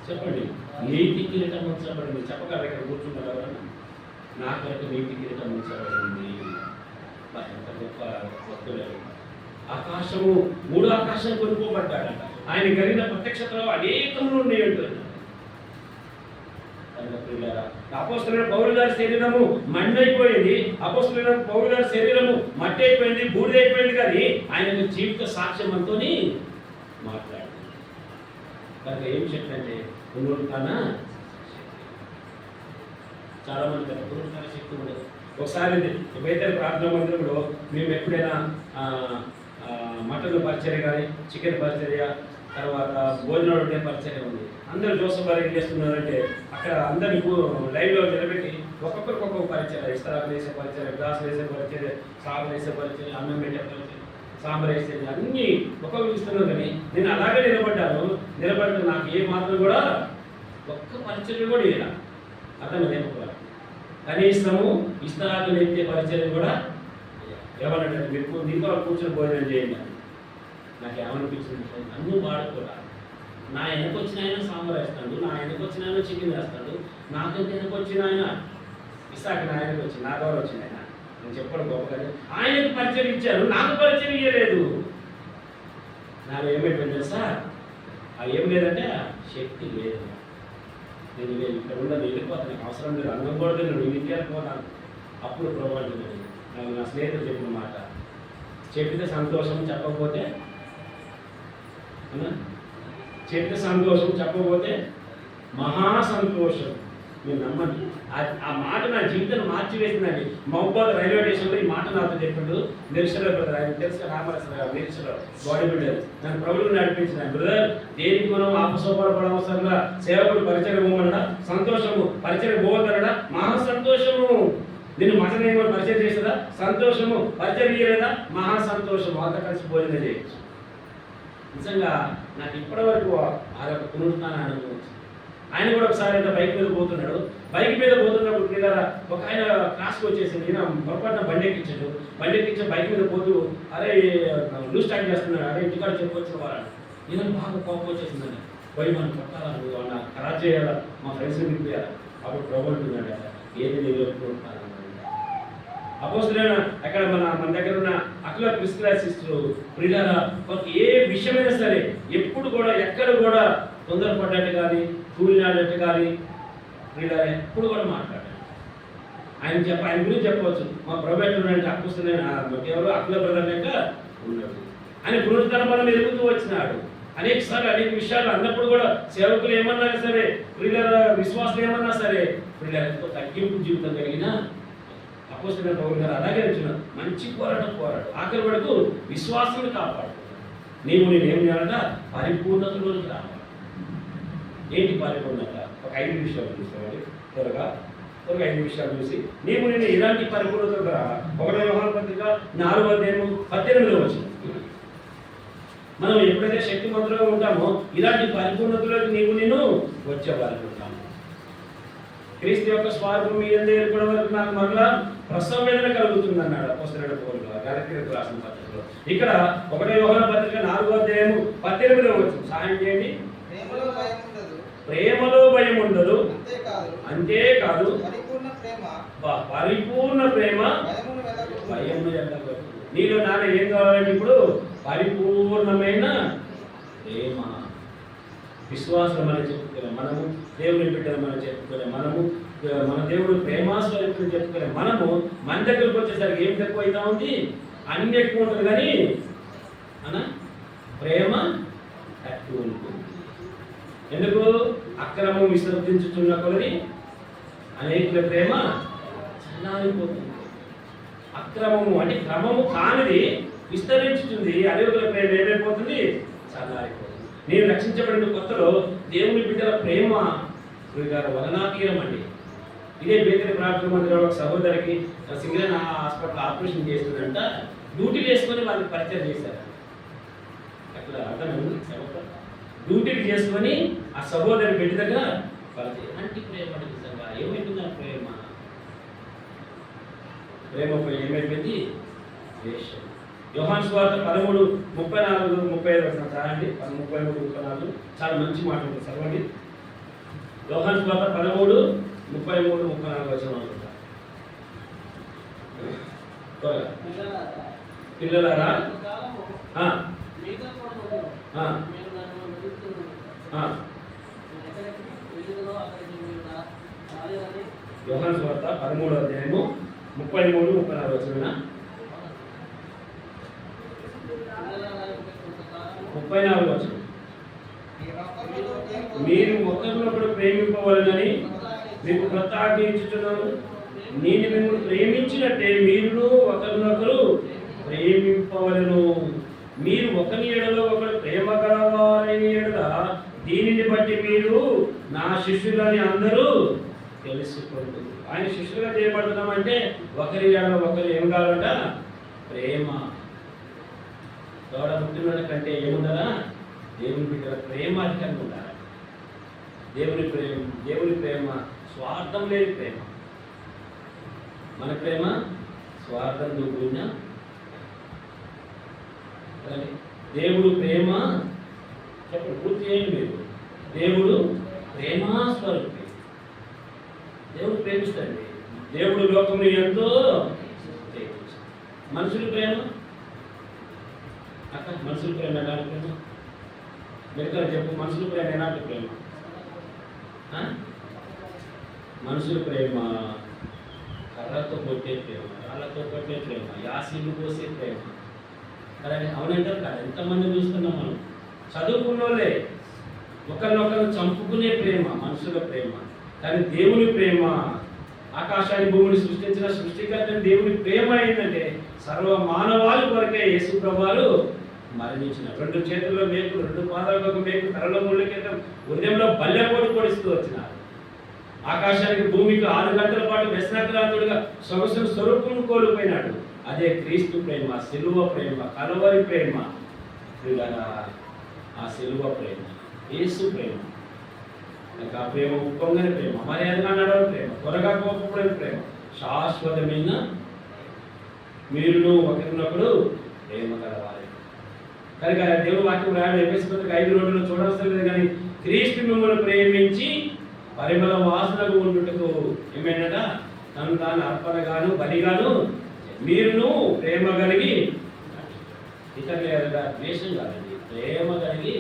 Speaker 1: చెప్పండి నీతి కిరీటం ఉంచబడింది. చెప్పగలరు ఇక్కడ కూర్చున్నారు ఎవరన్నా? నా కొరకు నీతి కిరీటం ఉంచబడింది. గొప్ప భక్తులు. ఆకాశము, మూడు ఆకాశం కొనుక్కోబడ్డాడంట. ఆయన కలిగిన ప్రత్యక్షతలో అనేకములు ఉండేవి. అపోస్తలుడైన పౌలు గారి శరీరము మండైపోయింది. అపోస్తలుడైన పౌలు గారి శరీరము మట్టి అయిపోయింది, బూడిదైపోయింది. కానీ ఆయన జీవిత సాక్ష్యం అంతోని మాట్లాడు. కనుక ఏం చెప్పంటే పునరుత్థాన చాలా మంది పునరుత్థాన శక్తి ఉండదు. ఒకసారి బేతల ప్రార్థనా మందిరంలో మేము ఎప్పుడైనా మటన్ పరిచర్య కానీ, చికెన్ పరిచర్య, తర్వాత భోజనాలు ఉండే పరిచర్య ఉంది. అందరూ జోసఫ్ గారు ఏం చేస్తున్నారంటే అక్కడ అందరినీ లైవ్లో నిలబెట్టి ఒక్కొక్కరికి ఒక్కొక్క పరిచర్య, ఇస్తరాకులు వేసే పరిచర్య, గ్లాసులు వేసే పరిచర్య, సాగులు వేసే పరిచర్య, అన్నం పెట్టే పరిచర్య, సాంబార్ వేసేది అన్నీ ఒక్కొక్కరు ఇస్తున్నాను. కానీ నేను అలాగే నిలబడితే నాకు ఏ మాత్రం కూడా ఒక్క పరిచర్య కూడా ఇలా అతను నేర్పుకోవాలి. కనీసము ఇస్తరాకులు ఎత్తే పరిచర్య కూడా ఏమన్నట్టు మీరు దీంతో కూర్చొని భోజనం చేయండి. నాకు ఏమనిపించింది, నన్ను వాడుకోరా. నా వెనక వచ్చిన ఆయన సాంబార్ వేస్తాడు, నా వెనక వచ్చిన ఆయన చికెన్ వేస్తాడు, నాకు వెనక వచ్చిన ఆయన ఇసాక నా ఆయనకు వచ్చి నా ద్వారా వచ్చిన ఆయన నేను చెప్పడం గొప్ప కానీ ఆయనకు పరిచయం ఇచ్చారు, నాకు పరిచయం ఇవ్వలేదు. నాకు ఏమైపోయింది సార్, అది ఏం లేదంటే శక్తి లేదు. నేను ఇక్కడ ఉండదు, వెళ్ళిపోతాను, నాకు అవసరం లేదు, అన్నం కూడా నేను ఇంటికి వెళ్ళిపోతాను. అప్పుడు ప్రభావం నాకు నా స్నేహితులు చెప్పిన మాట, చెప్పితే సంతోషం, చెప్పకపోతే చెప్తే సంతోషం, చెప్పకపోతే మహా సంతోషం. మీరు నమ్మండి, ఆ మాట నా జీవితాన్ని మార్చివేసిందండి. మహబాద్ రైల్వే స్టేషన్లో ఈ మాట నాతో చెప్పాడు నిరీక్షలో బ్రదర్, ఆయన తెలుసు రామరాశ్వర గారు నిరీక్షలో బాడీ బిల్డర్, నన్ను ప్రభువులు నడిపించిన బ్రదర్. దేనికి మనం ఆపసోపడవసరంగా సేవకుడు పరిచయం పోమనడా, సంతోషము పరిచయం పోవద్దనడా, మహా సంతోషము. నేను మటన్ ఏమో పరిచయం చేసేదా, సంతోషము పరిచయం ఇయ్యలేదా, మహా సంతోషము. అంత కలిసి భోజనం చేయొచ్చు. నిజంగా నాకు ఇప్పటి వరకు ఆ యొక్క పునరుత్థానం అనుభవించింది. ఆయన కూడా ఒకసారి అంటే బైక్ మీద పోతున్నాడు. బైక్ మీద పోతున్నప్పుడు పిల్లల ఒక ఆయన క్లాస్కి వచ్చేసింది. ఈయన పొరపాటున బండి ఎక్కించాడు. బండి ఎక్కించే బైక్ మీద పోతూ అరే లూజ్ స్టార్ట్ చేస్తున్నాడు, అరే ఇంటికాడ చెప్పొచ్చిన వాళ్ళని. ఈయన బాగా కోపం వచ్చేసిందండి. పోయి మనం కొట్టాలా, నువ్వు అన్న ఖరాబ్ చేయాలా, మా ఫ్రెండ్స్ని తిప్పియాలి. అప్పుడు ప్రభుత్వం ఏది నిలబడుకుంటున్నాను. అపోస్తలుడైన అక్కడ మన దగ్గర ఉన్న అఖిల ప్రిస్క్లాసిస్టులు ప్రియులారా, ఏ విషయమైనా సరే ఎప్పుడు కూడా ఎక్కడ కూడా తొందరపడ్డట్టు కానీ, తూలినాడట్టు కానీ ప్రియులారా ఎప్పుడు కూడా మాట్లాడారు. ఆయన గురించి చెప్పవచ్చు, మా ప్రభుత్వం అంటే అపోస్తలుడైన ఎవరు అఖిల బ్రదర్ లెక్క ఉన్నాడు. ఆయన పునరుత్థానం మనం ఎదుగుతూ వచ్చినాడు. అనేక సార్లు అనేక విషయాలు అన్నప్పుడు కూడా సేవకులు ఏమన్నా సరే, ప్రియులారా విశ్వాసులు ఏమన్నా సరే, ప్రియులారా ఎంతో తగ్గింపు జీవితం కలిగిన అపోస్తలుడైన పౌలు గారు అలాగే వచ్చినారు. మంచి పోరాటం ఆఖరి వరకు విశ్వాసాన్ని కాపాడు. నేను ఏం చేయాలంటే పరిపూర్ణతలోకి రావాలి. ఏంటి పరిపూర్ణత? ఒక 5 విషయాలు చూస్తామండి. త్వరగా 5 విషయాలు చూసి నేను ఇలాంటి పరిపూర్ణతకు రావాలి. 1 యోహాను పత్రిక 4:18 వచ్చింది. మనం ఎప్పుడైతే శక్తిమంతులుగా ఉంటామో ఇలాంటి పరిపూర్ణతలోకి నేను వచ్చేవారు ఉంటాము. క్రీస్తు యొక్క స్వార్థం మీ అందరూ ఏర్పడే వరకు నాకు మరలా ప్రసవ వేదన కలుగుతుంది అన్నాడు అపోస్తలుడైన పౌలు గారు గలతీయులకు రాసిన పత్రికలో. ఇక్కడ 1 యోహాను పత్రిక 4:18 వచ్చింది. సహాయం చేయండి. ప్రేమలో భయం ఉండదు, అంతేకాదు పరిపూర్ణ ప్రేమ భయము ఎల్లగొట్టు. నీలో నాన్న ఏం కావాలంటే ఇప్పుడు పరిపూర్ణమైన ప్రేమ. విశ్వాసం అని చెప్పుకునే మనము, దేవుని బిడ్డలు మనం చెప్పుకునే మనము, మన దేవుడు ప్రేమాస్వరూపుని చెప్పుకునే మనము, మన దగ్గరకు వచ్చేసరికి ఏం తక్కువ అవుతా ఉంది? అన్ని ఎక్కువ ఉంటుంది కానీ ప్రేమ తక్కువ ఉంటుంది. ఎందుకు? అక్రమం విసర్జించుతున్న కొలది అనేకుల ప్రేమ చల్లారిపోతుంది. అక్రమము అంటే క్రమము కానిది విస్తరించుతుంది, అనేకుల ప్రేమ ఏమైపోతుంది? చల్లారిపోతుంది. నేను రక్షించబడిన కొత్తలో దేవుని బిడ్డల ప్రేమ వదనాతీరం అండి. ఇదే బేకరీ ప్రార్థన మందిరంలో ఒక సహోదరికి సింగరేన్ హాస్పిటల్ ఆపరేషన్ చేస్తుందంట. డ్యూటీలు వేసుకొని వాళ్ళకి పరిచయం చేశారు. అట్లా అర్థమైంది. డ్యూటీలు చేసుకొని ఆ సహోదరి బిడ్డ దగ్గర వాళ్ళకి ఎలాంటి ప్రేమ నిజంగా ఏమైపోయింది? ఆ ప్రేమపై ఏమైపోయింది? ద్వేషం. యోహాను సువార్త 13:34-35 చదవండి. 13:34 చాలా మంచి మాట ఉంది, చదవండి. యోహాను సువార్త 13:33-34 వచనం అనుకుంటా. పిల్లలారా యోహాను సువార్త 13:33-34 వచనం. 34 వచనం. మీరు ఒకరినొకరు ప్రేమింపవలనని మీకు కొత్త ఆజ్ఞ ఇచ్చుచున్నాను. నేను మిమ్మల్ని ప్రేమించినట్టే మీరు ఒకరినొకరు ప్రేమింపవలను. మీరు ఒకరి ఎడలో ఒకరు ప్రేమ గలవారని ఎడల దీనిని బట్టి మీరు నా శిష్యులని అందరూ తెలుసుకోండి. ఆయన శిష్యులుగా చేయబడుతున్నామంటే ఒకరి ఎడలో ఒకరు ఏం కావాలంట? ప్రేమ. తోడ పుట్టిన కంటే ఏముండాలా? దేవుని బిడ్డల ప్రేమ అధికంగా ఉండాలి. దేవుని ప్రేమ స్వార్థం లేని ప్రేమ. మన ప్రేమ స్వార్థంతో కూడిన. దేవుడు ప్రేమ చెప్పండి, పూర్తి చేయండి మీరు. దేవుడు ప్రేమా స్వరూపి. దేవుడు ప్రేమిస్తాడు. దేవుడు లోకముని ఎంతో ప్రేమించాడు. మనుషుల ప్రేమ మనుషుల ప్రేమ ఎలాంటి ప్రేమ? మెరుగా చెప్పు. మనుషుల ప్రేమ ఎలాంటి ప్రేమ? మనుషుల ప్రేమ కర్రతో కొట్టే ప్రేమ, రాళ్ళతో కొట్టే ప్రేమ, యాసీలు పోసే ప్రేమ. అలాగే అవునంటారు కదా. ఎంతమంది చూస్తున్నాం మనం. చదువుకున్న వాళ్ళే ఒకరినొకరు చంపుకునే ప్రేమ మనుషుల ప్రేమ. కానీ దేవుని ప్రేమ, ఆకాశాన్ని భూమిని సృష్టించిన సృష్టికర్త దేవుని ప్రేమ ఏంటంటే సర్వ మానవాళి కొరకే యేసు ప్రభువు మరణించిన. 2 చేతుల్లో మేకు, 2 పాదాలకు మేకు, తలలో ముళ్ళ కింద ఉదయంలో బల్లెపోటు పొడిస్తూ వచ్చినారు. ఆకాశానికి భూమికి 6 గంటల పాటు వ్యసనాక్రాంతుడిగా సొగసును స్వరూపం కోల్పోయినాడు. అదే క్రీస్తు ప్రేమ, సిలువ ప్రేమ, కలవరి ప్రేమ. ఆ సిలువ ప్రేమ, యేసు ప్రేమ. ఆ ప్రేమ ఉప్పొంగని ప్రేమ, మర్యాదగా నడవని ప్రేమ, త్వరగా కోపపడని ప్రేమ, శాశ్వతమైన. మీరును ఒకరినొకడు ప్రేమ కలవాలి. కనుక దేవుడు వాక్యం రాయడం ఎఫెసీ పత్రిక 5:2 చూడవలసిన లేదు. కానీ క్రీస్తు మిమ్మల్ని ప్రేమించి పరిమళ వాసనకు ఉండుటకు ఏమైనా తను తాను అర్పణగాను బలిగాను మీరును ప్రేమ కలిగి ఇతరుల ద్వేషం కాదండి, ప్రేమ కలిగి.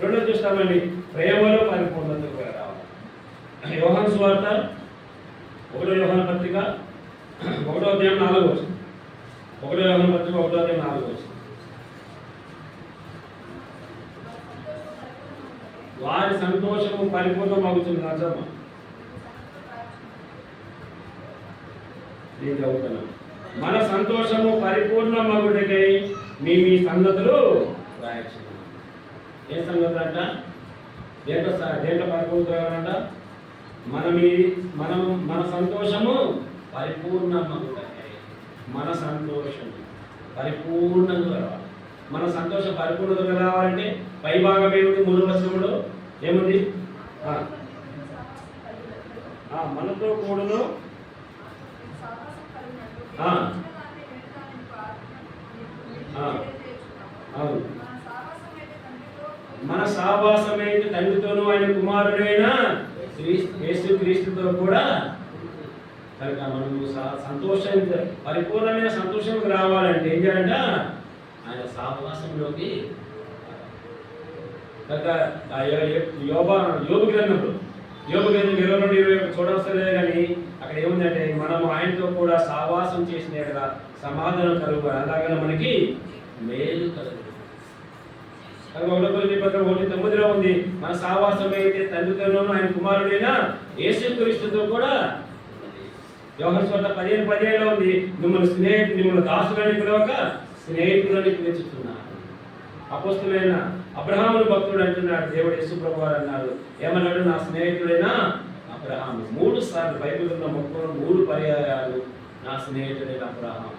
Speaker 1: రెండో చూస్తామండి, ప్రేమలో పరిపూర్ణతకు రావాలి. యోహాను సువార్త 1 యోహాను పత్రిక 1వ అధ్యాయం 4వ వచనం. 1 యోహాను పత్రిక 1వ అధ్యాయం 4వ వచనం. వారి సంతోషము పరిపూర్ణమవుతుంది. రాజమ్మ నేను చదువుతున్నాను. మన సంతోషము పరిపూర్ణమగుటకై మీ సంగతులు రాయచ్చు. ఏ సంగతులు అంట? దేంట్లో పరిపూర్ణంట? మన సంతోషము పరిపూర్ణమగుటకై. మన సంతోషము పరిపూర్ణంగా రావాలి. మన సంతోషం పరిపూర్ణతగా రావాలంటే పై భాగం ఏముంది? 3వ వచనంలో ఏముంది? మనతో కూడాను మన సావాసమైతే తండ్రితోనూ ఆయన కుమారుడైన యేసు క్రీస్తుతో కూడా. కనుక మనము సంతోషం పరిపూర్ణమైన సంతోషంకి రావాలంటే ఏం చేయాలంట? ఆయన సావాసంలోకి. కనుక యోబు గ్రంథంలో 22-21 చూడవలసలేదు. కానీ అక్కడ ఏముందంటే మనము ఆయనతో కూడా సావాసం చేసిన కదా సమాధానం కలుగు, అలాగే మనకి మేలు కలుగు. కనుక 1:9 ఉంది, మన సావాసం అయితే తండ్రితోనూ ఆయన కుమారుడైన యేసుక్రీస్తుతో కూడా. యోహాను సువార్త 15:17 ఉంది, మిమ్మల్ని దాసులని పిలవక స్నేహితులని పిలుచుతున్నారు. అపోస్తులైన అబ్రహామును భక్తుడు అంటున్నాడు. దేవుడు యేసు ప్రభువారు అన్నారు, ఏమన్నాడు? నా స్నేహితుడైన అబ్రహాము. 3 సార్లు బైబిల్ ఉన్న మొత్తం 3 పర్యాయాలు నా స్నేహితుడైన అబ్రహాము.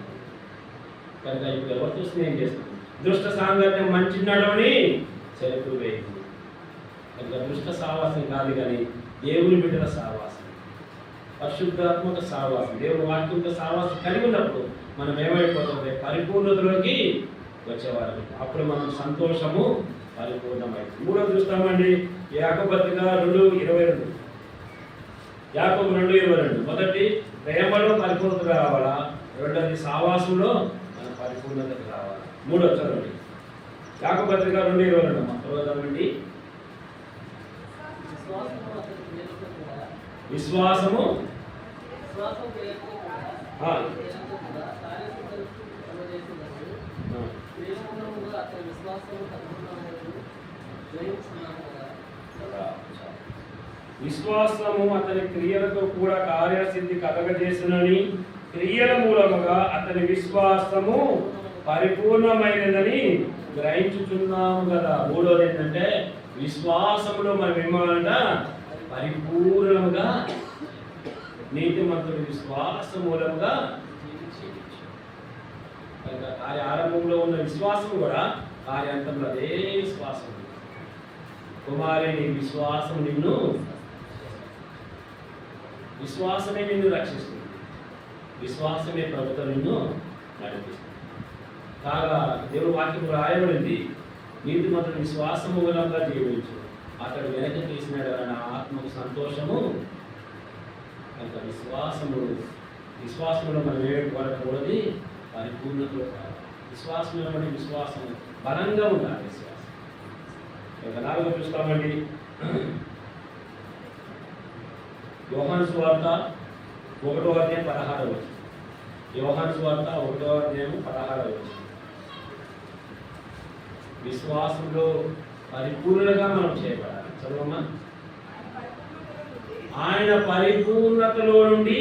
Speaker 1: కనుక ఇప్పుడు ఎవరితో స్నేహం చేస్తాం? దుష్ట సాంగత్యం మంచి నడవని చెరుకు వేయదు. కనుక దుష్ట సావాసం కాదు, కానీ దేవుని బిడ్డల సావాసం, పరిశుద్ధాత్మక సావాసం, దేవుని వాక్యంతో సావాసం కలిగి ఉన్నప్పుడు మనం ఏమైపోతుంది? పరిపూర్ణతలోకి వచ్చేవారు. అప్పుడు మనం సంతోషము పరిపూర్ణమైంది. 3వ చూస్తామండి, యాకోబు పత్రిక 2:22. యాకోబు 2:22. మొదటి ప్రేమలో పరిపూర్ణత రావాలా, రెండోది సావాసంలో మన పరిపూర్ణతకు రావాలా. 3వ చదవండి, యాకోబు పత్రిక 2:22. చదవండి. విశ్వాసము విశ్వాసము అతని క్రియలతో కూడా కార్యసిద్ధి కలగజేసునని, క్రియల మూలముగా అతని విశ్వాసము పరిపూర్ణమైనదని గ్రహించుచున్నాము కదా. 3వది ఏంటంటే విశ్వాసములో మనం ఏమంట పరిపూర్ణముగా నీతిమంతుడి విశ్వాస మూలముగా కార్య ఆరంభంలో ఉన్న విశ్వాసం కూడా కార్యాంతంలో అదే విశ్వాసం. కుమారి, నీ విశ్వాసం నిన్ను, విశ్వాసమే నిన్ను రక్షిస్తుంది, విశ్వాసమే ప్రభుత్వం నిన్ను నడిపిస్తుంది. కాగా దేవుడు వాక్యం రాయబడింది, నీతిమంతుడు విశ్వాసము మూలంగా జీవించు, అతడు వెనక తీసినాడు అన్న ఆత్మకు సంతోషము. కనుక విశ్వాసంలో మనం ఏడుకోవడకూడదు, పరిపూర్ణతలో కావాలి. విశ్వాసంలో బట్టి విశ్వాసం బలంగా ఉండాలి. విశ్వాసం ఇంకా 4వ చూస్తామండి, యోహాను సువార్త 1వ అధ్యాయం 16వ వచనం. యోహాను సువార్త 1వ అధ్యాయం 16వ వచనం. విశ్వాసంలో పరిపూర్ణంగా మనం చేయబడాలి. చదవమ్మా. ఆయన పరిపూర్ణతలో నుండి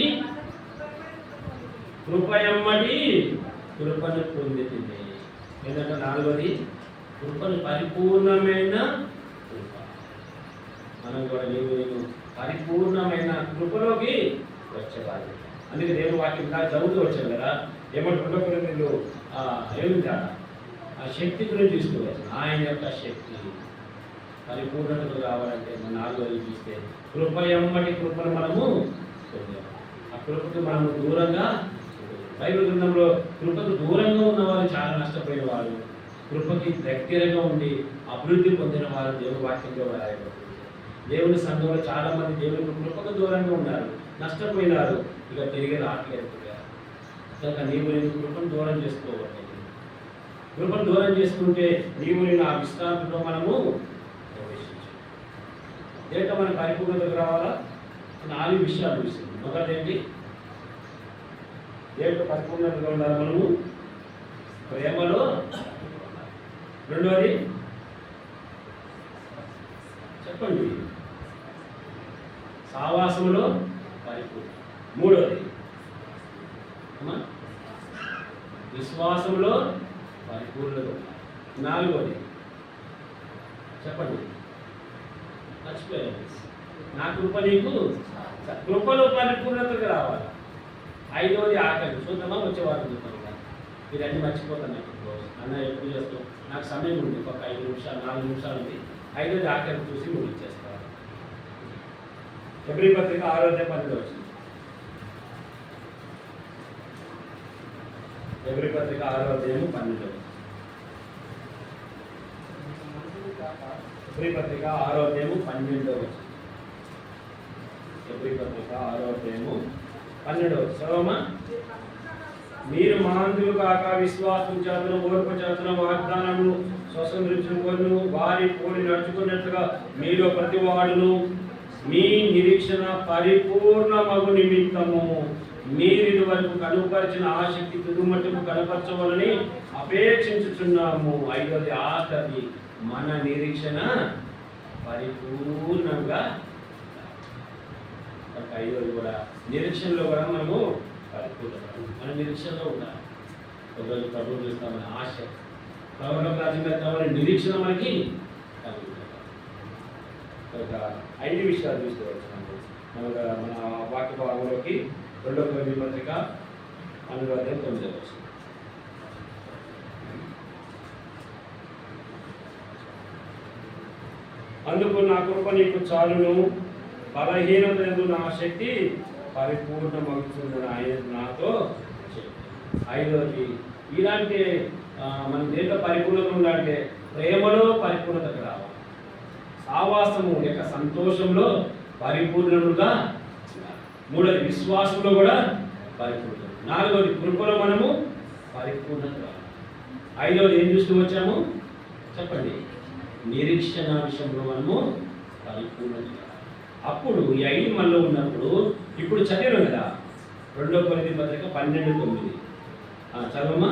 Speaker 1: కృపయమ్మటి కృపను పొందుతుంది. ఎందుకంటే 4వది కృపను, పరిపూర్ణమైన కృప. మనం కూడా నీవు పరిపూర్ణమైన కృపలోకి వచ్చేవాళ్ళు. అందుకే దేవుని వాక్యం ఇలా చదువుతూ వచ్చాం కదా. ఏమంటే మీరు ఏమిటా ఆ శక్తి గురించి తీసుకోవచ్చు. ఆయన యొక్క శక్తి పరిపూర్ణతకు రావాలంటే మన 4వది చూస్తే కృపయమ్మటి కృపను మనము పొందాము. ఆ కృపకు మనము దూరంగా, బైబిల్ గ్రంథంలో కృపకు దూరంగా ఉన్న వారు చాలా నష్టపోయిన వారు, కృపకి దగ్గరగా ఉండి అభివృద్ధి పొందిన వారు దేవుని వాక్యంలో రాయబడుతుంది. దేవుని సంఘంలో చాలా మంది దేవుని కృపకు దూరంగా ఉన్నారు, నష్టపోయినారు, ఇక తిరిగి రావట్లేదు. కనుక నీవు నేను కృపను దూరం చేసుకోవాలి. కృపను దూరం చేసుకుంటే నీవు నేను ఆ విశ్రాంతిలో మనము ప్రవేశించాలి. ఏంటో మన పరిపూర్ణతకు రావాలా? 4 విషయాలు చూస్తుంది. మొదటి ఏంటో పరిపూర్ణతగా ఉండాలి మనము? ప్రేమలో. రెండవది చెప్పండి, సావాసములో పరిపూర్ణ. 3వది విశ్వాసంలో పరిపూర్ణత. 4వది చెప్పండి, మర్చిపోయాను, నా కృప నీకు, కృపలో పరిపూర్ణతకు రావాలి. 5వది ఆకలి. చూద్దామా వచ్చేవారు చూద్దాం. మీరు అన్ని మర్చిపోతున్నాయి. అన్న ఎప్పుడు చేస్తాం, నాకు సమయం ఉంది, ఒక 5 నిమిషాలు 4 నిమిషాలు ఉంది. 5వది ఆకలి చూసి ముగించేస్తారు. హెబ్రీ పత్రిక 6వ అధ్యాయం 12వ వచనం. హెబ్రీ పత్రిక 6వ అధ్యాయం 12వ వచనం. హెబ్రీ పత్రిక 6వ అధ్యాయం 12వ వచనం. హెబ్రీ పత్రిక 6వ అధ్యాయం 12వ వచనం. చదవమా. మీరు మహాంతులు కాక విశ్వాసం చేతను, ఓర్పు చేతను, వాగ్దానము స్వతంత్రించుకొను వారి పోలి నడుచుకున్నట్లుగా మీలో ప్రతి వాడును మీ నిరీక్షణ పరిపూర్ణమగు నిమిత్తము మీరు ఇదివరకు కనుపరిచిన ఆసక్తి తుదుమట్టుకు కనపరచవాలని అపేక్షించుచున్నాము. 5వది ఆఖరి, మన నిరీక్షణ పరిపూర్ణంగా. 5వది కూడా నిరీక్షణలో కూడా మనము పరిపూర్ణ, మన నిరీక్షణలో ఉండాలి. ఒకరోజు ప్రభువు చూస్తామని ఆశ, పరలోక రాజ్యం కావాలి నిరీక్షణ మనకి కనుక 5 విషయాలు చూసుకోవచ్చు. మన వాక్య భాగంలోకి 2వ కొరింథీ పత్రిక 4వ అధ్యాయం 9వ వచనం. అందుకు నా కృప నీకు చాలును, బలహీనతయందు నా శక్తి పరిపూర్ణమవుతుందని ఆయన నాతో చెప్పాడు. 5వది ఇలాంటి మన దేంట్లో పరిపూర్ణత ఉండాలంటే ప్రేమలో పరిపూర్ణతకు రావాలి, సావాసము యొక్క సంతోషంలో పరిపూర్ణులుగా, 3వది విశ్వాసంలో కూడా పరిపూర్ణత, 4వది కృపలో మనము పరిపూర్ణత రావాలి, 5వది ఏం చూస్తూ వచ్చాము చెప్పండి, నిరీక్షణ విషయంలో మనము పరిపూర్ణత. అప్పుడు ఈ 5 మనలో ఉన్నప్పుడు ఇప్పుడు చదివాం కదా 2వ కొరింథీ పత్రిక 12:9 చదవమా.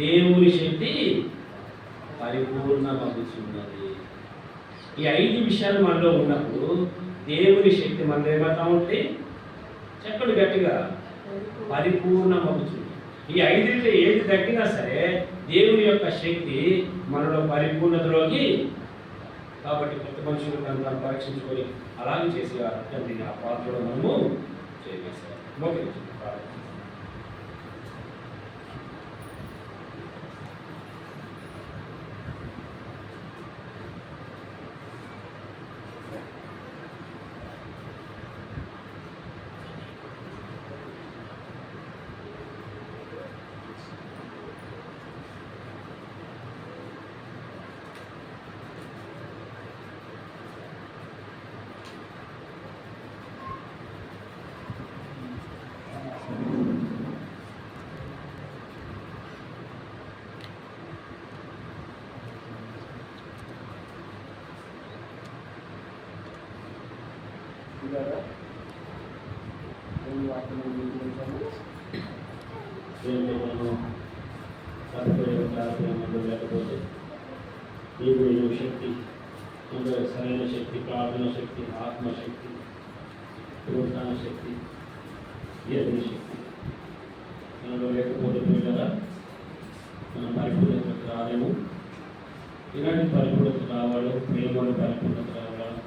Speaker 1: దేవుని శక్తి పరిపూర్ణమగుచున్నది. ఈ 5 విషయాలు మనలో ఉన్నప్పుడు దేవుని శక్తి మనలో ఏమవుతా ఉంటే చెప్పండి గట్టిగా, పరిపూర్ణమగుచున్నది. ఈ 5 ఏది తగ్గినా సరే దేవుని యొక్క శక్తి మనలో పరిపూర్ణతలోకి. కాబట్టి కొత్త మనుషులు తను పరీక్షించుకొని అలాగే చేసి ఆ పాత్రలో మనము చేయవేశారు. లేకపోతే నీకు శక్తి, సరైన శక్తి, ప్రార్థన శక్తి, ఆత్మశక్తి, ప్రోత్సాహన శక్తి, ఏదైనా శక్తి మనలో లేకపోతే కదా మనం పరిపూర్ణత రాలేము. ఇలాంటి పరిపూర్ణత రావాలి, ప్రేమలో పరిపూర్ణత రావాలి.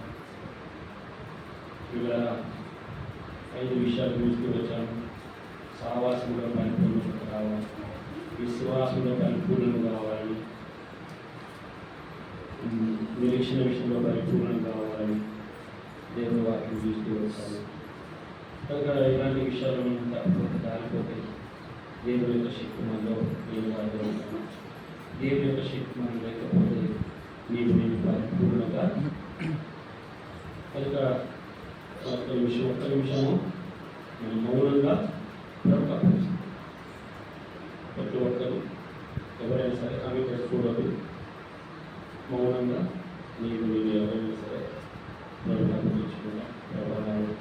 Speaker 1: ఇలా 5 విషయాలు చూస్తూ వచ్చాము. సావాసంలో పరిపూర్ణత రావాలి, విశ్వాసంలో పరిపూర్ణత కావాలి, నిరీక్షణ విషయంలో పరిపూర్ణం కావాలి, దేవుని వాక్యం చూస్తూ వచ్చాము. కనుక ఇలాంటి విషయాలు మనం తప్పకుండా దారిపోతాయి. దేవుని యొక్క శక్తి మనలో నేను వారిలో ఉంటాను. దేవుని యొక్క శక్తి మనం లేకపోతే నీవు నేను పరిపూర్ణంగా. కనుక ఒక్క నిమిషము మనం మౌనంగా ప్రతి ఒక్కరు ఎవరైనా సరే ఆమె చూడదు, మౌనంగా నీవు ఎవరైనా సరే తెచ్చుకున్నా వ్యవహారాలు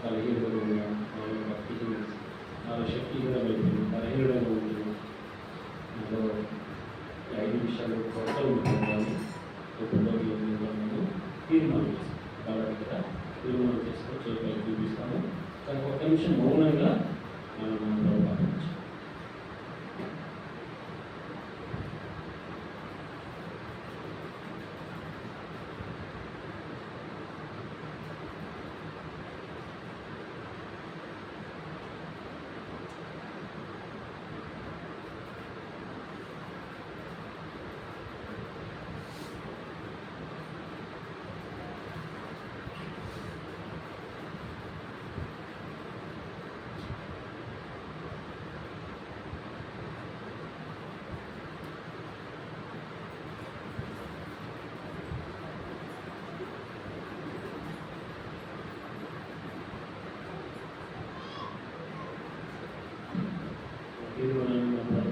Speaker 1: బలహీనంగా ఉన్నా, నాలుగు భక్తికి నాలుగు శక్తిగా అయిపోయింది, బలహీనంగా ఉంటుంది. నాలో 5 విషయాలు కొత్త ఉంటున్నాను. నేను తీర్మానం చేస్తాను కాబట్టి కదా తీర్మానం చేసుకొని చేపలు చూపిస్తాము. కానీ 1 నిమిషం మౌనంగా మనం మనలో పాటించాలి.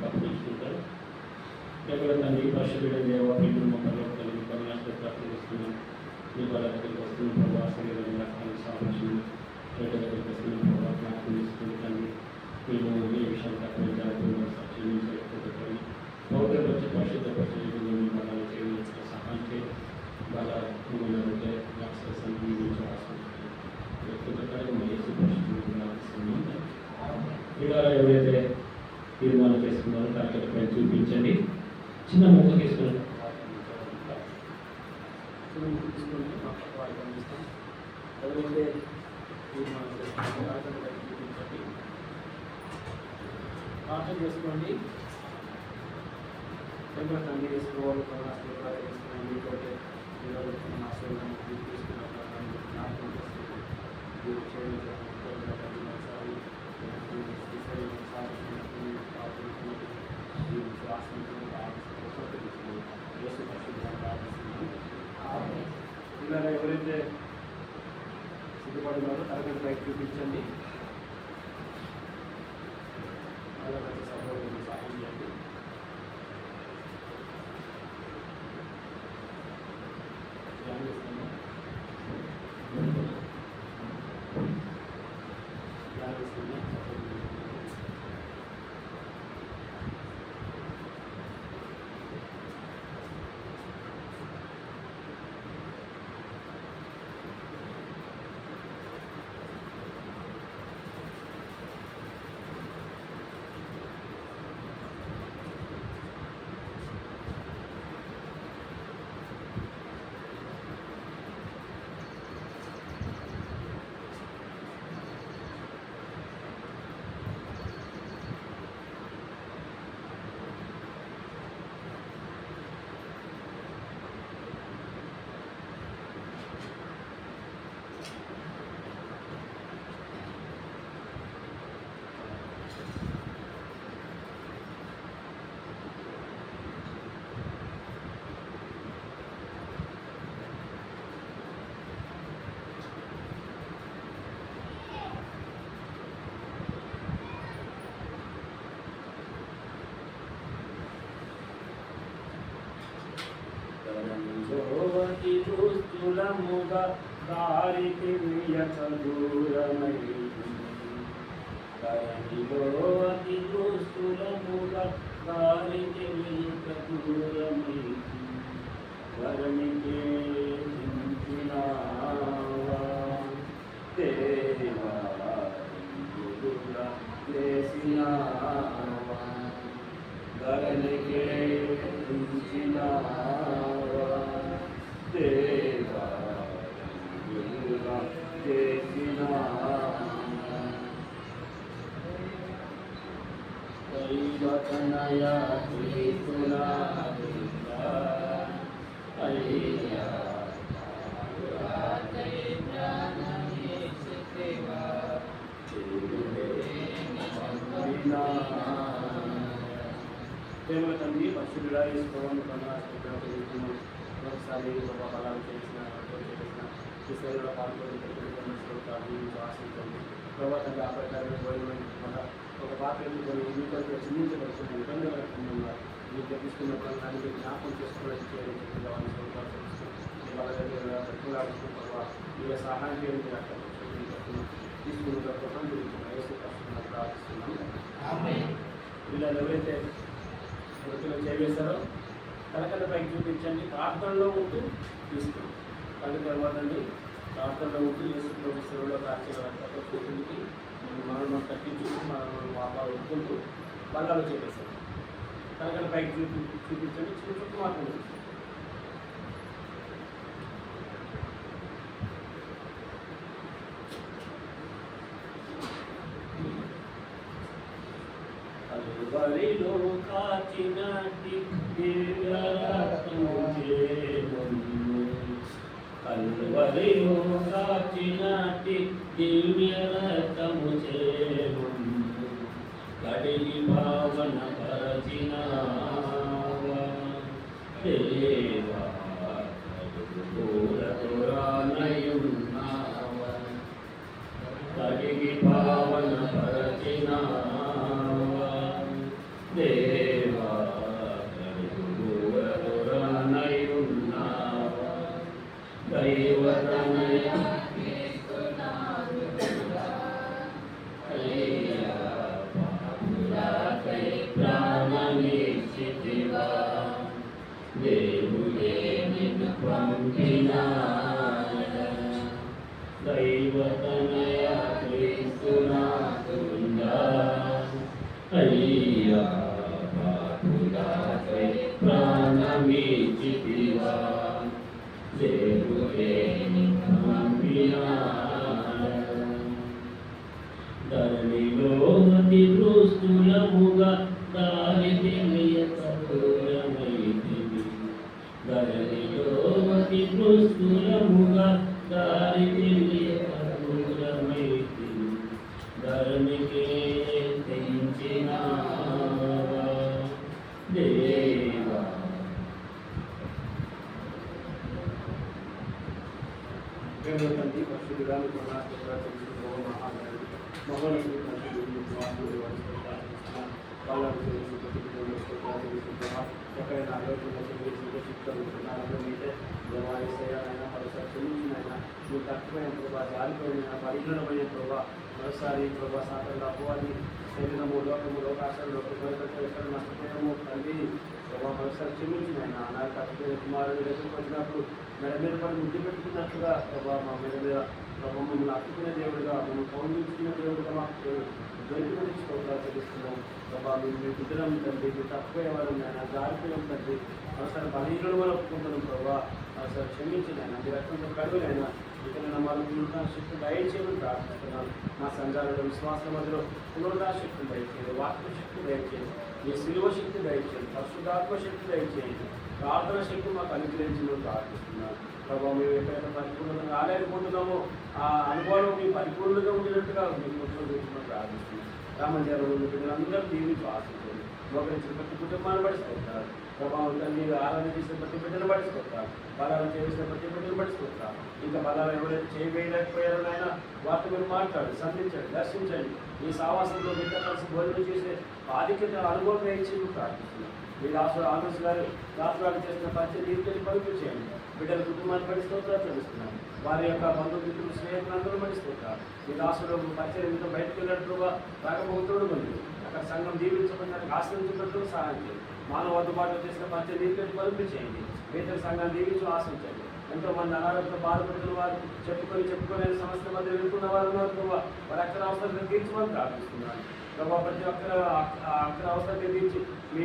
Speaker 1: పట్టుకుంటారు ఎక్కడ తండ్రి పరిశుద్ధుడ దేవ పిల్లలు మొక్కలు కలిగి పనియాస్తే ప్రార్థిస్తున్నాం. మీ వాళ్ళ దగ్గరికి వస్తున్న ప్రవాసం రకాల సామర్థ్యం దగ్గరికి వస్తున్న ప్రవాసం తీసుకుని తండ్రి మేము ఏ విషయాలు తక్కువ చేయకపోతే పౌరులు వచ్చి పరిశుద్ధ పరిచయం వాళ్ళని చేయడం సహాయం చేయాలి. వాళ్ళ ఉంటే ఎవరైతే తీర్మానం చేసుకున్నారో దానికి చూపించండి. చిన్న ముక్క తీసుకుని చిన్న ముక్క తీసుకొని వారికి అందిస్తాం. ఎవరైతే ప్రార్థన చేసుకోండి. ఎంతో తండ్రి చేసుకోవాలి చేసుకోండి. మీతోటే పిల్లలు ఎవరైతే సిద్ధపడినారో తరగతి పైకి చూపించండి. అలాగే సహోదరులు సహాయం చేయండి. దుస్తులముగా దారికి దూరమై ధరణిలో అతి దుస్తులముగా దారికి దూరమై ధరణికే చించినావా దేవా చేసినావా ధరణికే చించినావా దేవా చేసినావా దైవతనయా క్రీస్తునా అయ్యా ప్రేమ తండ్రి పరిశుద్ధుడా ఈశ్వరం ఒకసారి గొప్ప బలాలు చేసిన ఈశ్వరులో పాల్గొని ఆశించండి. ప్రభావ తండ్రి ఆ ప్రకారం పోయిన ఒక పాత్ర మీతో చిన్నించబడుతున్న ఇబ్బంది పడుతున్నా మీరు తెప్పిస్తున్న దానికి జ్ఞాపకం చేసుకోవడానికి వాళ్ళ మీరు సహాయం చేయండి. తీసుకున్న కోసం ప్రార్థిస్తున్నాం. వీళ్ళని ఎవరైతే వృత్తిలో చేవేశారో తలకల పైకి చూపించండి. ప్రార్థనలో ఉంటూ తీసుకున్నాం. కళ్ళు తెరవదండి. ప్రార్థనలో ఉంటూ యేసు సేవలో కూర్చుందికి మనం తగ్గించు మనం వాపాలు ఒప్పుకుంటూ బల్లాలో చేపేశాం. తలకల పైకి చూపించండి. చిన్న చుట్టూ మాత్రం కల్వరిలో కాచినటి దివ్య రక్తము చేయుము. కల్వరిలో కాచినటి దివ్య రక్తము చేయుము. కడిగి భావన పరచినావా దేవా దూరనయున్నావా. కడిగి భావన పరచినావా దేవా దూరనయున్నావా. దైవతనయా ప్రాణనిచ్చితివా. దేవుడే నిన్ను పంపినాడ. దైవతనయా క్రీస్తునాథుడా అయ్యా పాపులకై సులముగా దారి తెలియకూరమైతి ధరణికే తెంచిన దేవా. తండ్రి పరిశుద్ధుడా మహోన్నతుడు ఎక్కడైనా ఆలోచన మీదే దేవాలయమైనా మరోసారి క్షమించినైనా నువ్వు తక్కువైన ప్రభావ జారిపోయిన పరిజ్ఞానమైన ప్రభావ మరోసారి ప్రభావ సాధనలో అపోవాలి శరీరము లోకము లోకాశాలు ఎక్కడ నష్టపోయాము తల్లి ప్రభావ మరోసారి క్షమించినైనా నాకు తక్కువైన కుమారుడు ఎదుర్కొచ్చినప్పుడు మెడ మీద పడి ముద్దు పెట్టుకున్నట్లుగా ప్రభావ మా మెడ మీద ప్రభావ మమ్మల్ని అట్టుకునే దేవుడుగా మమ్మల్ని పౌరులించుకునే దేవుడుగా మాకు దొరికిన తెలుస్తున్నాం ప్రభావ మీ కుదరం తండ్రి మీరు తక్కువయ్యేవారు ఆయన జారిపోయాం తండ్రి ఒకసారి బలహీనలు మనం ఒప్పుకుంటున్నాం ప్రభావ ఒకసారి క్షమించండి ఆయన మీరు అటువంటి కడుగులైనా ఇక్కడ మన శక్తి దయచేయమని ప్రార్థిస్తున్నాను. మా సంఘాలలో విశ్వాసం మధ్యలో పునరుద్ధాశక్తిని దయచేయండి, వాక్య శక్తి దయచేయండి, మీ శిలువ శక్తి దయచేయండి, పరిశుద్ధాత్మ శక్తి దయచేయండి, ప్రార్థన శక్తి మాకు అనుగ్రహించమని ప్రార్థిస్తున్నాను. ప్రభావ మేము ఎక్కడైతే పరిపూర్ణంగా రాలేకపోతున్నామో ఆ అనుభవం మీ పరిపూర్ణంగా ఉండినట్టుగా మీకు ముఖ్యమంత్రి ప్రార్థిస్తున్నాం. రామంజారంలో పిల్లలందరూ దీవించి ఆశించండి. మోకరించిన ప్రతి కుటుంబాన్ని పడిచిపోతారు. ప్రభావం తల్లి ఆరాధన చేసిన ప్రతి బిడ్డను పడిచిపోతారు. బలాలు చేసిన ప్రతి బిడ్డను పడిచిపోతారు. ఇంకా బలాలు ఎవరైతే చేయలేకపోయారో ఆయన వాటిని మీరు మాట్లాడి సంధించండి, దర్శించండి. ఈ సావాసంలో బిడ్డ కలిసి భోజనం చేసే ఆధిక్యత అనుభవం వేయించి ప్రార్థిస్తున్నాం. మీ రాష్ట్ర ఆంధ్రస్ గారు రాష్ట్రాలు చేసిన పంచాయతీ నీటిని పరుగు చేయండి. బిడ్డల కుటుంబాన్ని పడిస్తోత్రాలు తెలుస్తున్నాను. వారి యొక్క బంధుమిత్రులు స్నేహితులందరూ పడిస్తోత్రాలు. మీ రాష్ట్రంలో పంచాయతీతో బయటకు వెళ్ళినట్లుగా రాకపోతుడు ఉంది. అక్కడ సంఘం దీవించబడినట్టు ఆశ్రయించినట్లు సహాయం చేయండి. మానవ అందుబాటులో చేసిన పంచాయతీ నీటిని పరుగు చేయండి. వేతన సంఘాన్ని దీవించి ఆశ్రయించండి. ఎంతోమంది అనారోగ్యంతో బాధపడుతున్న వారు చెప్పుకొని సమస్యల మధ్య వెళ్తున్న వారు ఉన్నారు. వారి అక్కడ అవసరం తీర్చమని ప్రార్థిస్తున్నాను. ప్రభావ ప్రతి ఒక్కరు అక్కడ అవసరం తీర్చి మీ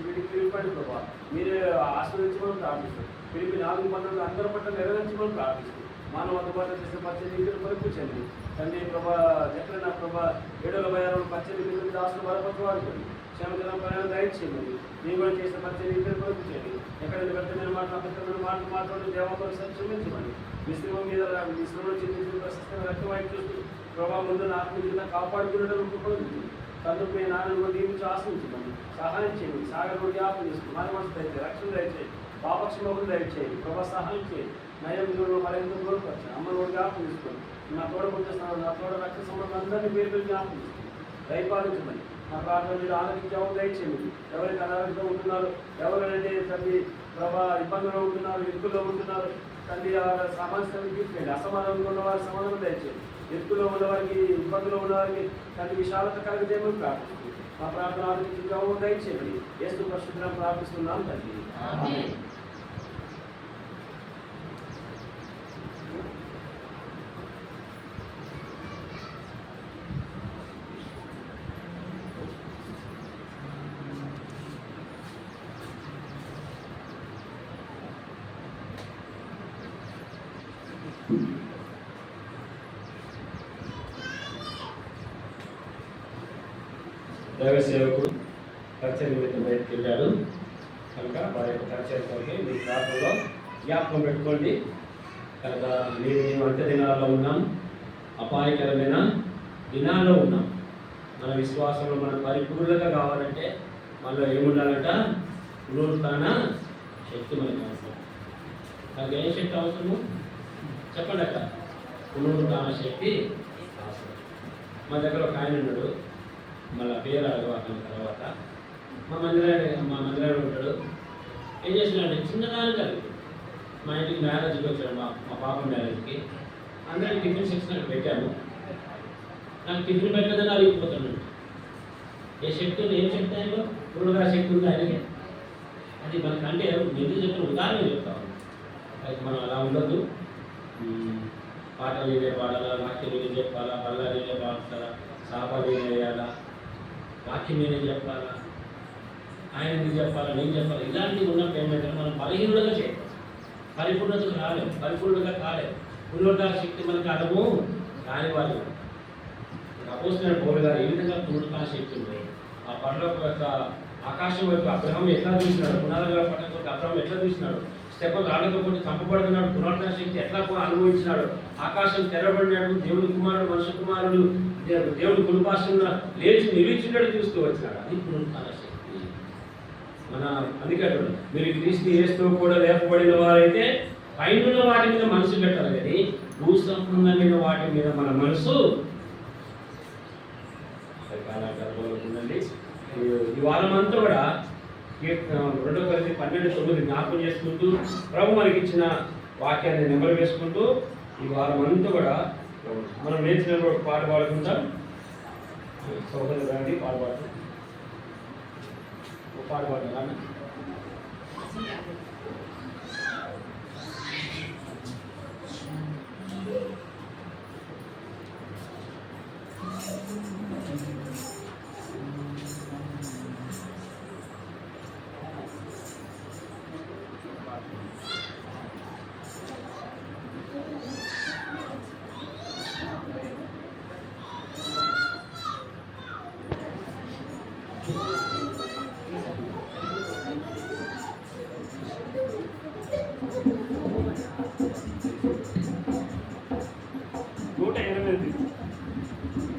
Speaker 1: పిడికి పిలుపండి ప్రభావ మీరే ఆస్వాదించమని ప్రార్థిస్తారు. పిలిపి 4 పండుగలు అందరి పట్ల నెరవేర్చమని ప్రార్థిస్తుంది. మానవ అందుబాటులో చేసిన పచ్చని నీటిని పరుపుచండి తండ్రి ప్రభా. ఎక్కడైనా ప్రభా 756 పచ్చని నీటిని దాసులు బలపరచు వాడుకోండి. క్షేమదినం పైన దయచేయండి. నేను కూడా చేసిన పచ్చని నీటిని పరుపుచేయండి. ఎక్కడైనా వ్యక్తమైన మాటలు మాట్లాడి దేవాలయం క్షమించమని. విశ్రమం మీద విశ్రమం చెందించిన ప్రశస్తంగా రక్తవాయి చూస్తూ ప్రభావ ముందు నాకు మీద కాపాడుకునేటప్పుడు తండ్రి మీ నాన్నను దీవించి ఆశ్రయించమని సహాయం చేయండి. సాగర్ జ్ఞాపకం చేసుకుని మన మనసు దయచేయండి, రక్షణ దయచేయండి, పాపక్షమకు దయచేయండి, ప్రభా సహాయం చేయండి. నయం మరింత దూరపరచండి. అమ్మను జ్ఞాపకం తీసుకోండి. నా తోడ పుట్టిస్తున్నాను, నా తోడ రక్త సంబంధం అందరినీ పేరు జ్ఞాపకం తీసుకోండి. దయపాలించమని నా ప్రార్థన మీరు ఆరోగ్యం దయచేయండి. ఎవరైతే అనారోగ్యంగా ఉంటున్నారో, ఎవరైతే తల్లి ప్రభా ఇబ్బందుల్లో ఉంటున్నారు, ఇరుకుల్లో ఉంటున్నారు తల్లి సమస్యలు తీర్చండి. అసమానంగా ఉన్న వారి సమాధానం దయచేయండి. ఎత్తులో ఉన్నవారికి ఇబ్బందులు ఉన్నవారికి తల్లి విశాలత కలిగితేమో ప్రార్థిస్తుంది. మా ప్రార్థన ఆరోగ్యం దయచేయండి. యేసు పరిశుద్ధంగా ప్రార్థిస్తున్నాం తండ్రి. దైవ సేవకుడు పరిచయం నిమిత్తం బయటకు వెళ్ళాడు కనుక వారి యొక్క పరిచయంతో మీ ప్రాంతంలో జ్ఞాపకం పెట్టుకోండి. కనుక మేము అంత్య దినాల్లో ఉన్నాం, అపాయకరమైన దినాల్లో ఉన్నాం. మన విశ్వాసంలో మనం పరిపూర్ణంగా కావాలంటే మనలో ఏముండాలంట? పునరుత్థాన శక్తి మనకు అవసరం. మనకి ఏం శక్తి అవసరము చెప్పండి అక్క. పునరుత్థాన శక్తి అవసరం. మా దగ్గర ఒక ఆయన ఉన్నాడు, మళ్ళీ పేరు అడగవు అతని తర్వాత. మా మందిరాడు ఉంటాడు. ఏం చేసినాడు? చిన్నదాని కలిగి మా ఇంటికి మ్యారేజ్కి వచ్చాడు, మా పాప మ్యారేజ్కి. అందరికి టిఫిన్ సెక్షన్ పెట్టాము. నాకు టిఫిన్ పెట్టదని అడిగిపోతున్నాడు. ఏ శక్తి ఉంది? ఏం శక్తి ఆయనలో? పునరుగా శక్తి ఉంది ఆయనకి. అది మనకంటే ఎందుకు చెప్పిన ఉదాహరణ చెప్తాము. అయితే మనం అలా ఉండదు. పాటలు నేనే పాడాలా, వాక్యం నేనే చెప్పాలా, పళ్ళ నేనే పాడాలా, సాపాలు నేనే వేయాలా, వాక్యం నేనే చెప్పాలా, ఆయన ఎందుకు చెప్పాలా, నేను చెప్పాలి. ఇలాంటివి ఉన్నప్పుడు ఏమైతే మనం బలహీనులుగా చేయాలి. పరిపూర్ణతకు రాలేము, పరిపూర్ణంగా కాలేము. పునరుద్ధార శక్తి మనకి అర్థము కాని వాళ్ళు. అపోస్తలుడైన పౌలు గారు ఏ విధంగా పునరుద్ధార శక్తి ఉంది? ఆ పరలోక యొక్క ఆకాశం వైపు అబ్రహం ఎట్లా చూసినాడు, పునాదుల పట్టణం అబ్రహం ఎట్లా చూసినాడు, చెప్పలు రాళ్ళతో కొట్టి చంపబడుతున్నాడు, పునరుద్ధరణ శక్తి ఎట్లా అనుభవించినాడు, ఆకాశం తెరబడినాడు, దేవుడి కుమారుడు మనుష్య కుమారుడు దేవుడి కుటుంబాశంగా లేచి నిలిచినట్టు చూస్తూ వచ్చినాడు. అది పునరుద్ధరణ శక్తి. మన అందుకే మీరు క్రీస్తు యేసుతో కూడా లేపబడిన వారైతే పైన వాటి మీద మనసు పెట్టాలి, కానీ భూ సంబంధమైన వాటి మీద మన మనసు ఉండండి. ఈ వారం అంతా కూడా 2 కొరింథీ 12:9 జ్ఞాపకం చేసుకుంటూ ప్రభు మనకి ఇచ్చిన వాక్యాన్ని నెమరు వేసుకుంటూ ఈ వారం అంతా కూడా మనం నేర్చిన ఒక పాట పాడుకుంటాం. సోదరులు రండి, పాట పాడుతాం. ఒక పాట పాడతాం.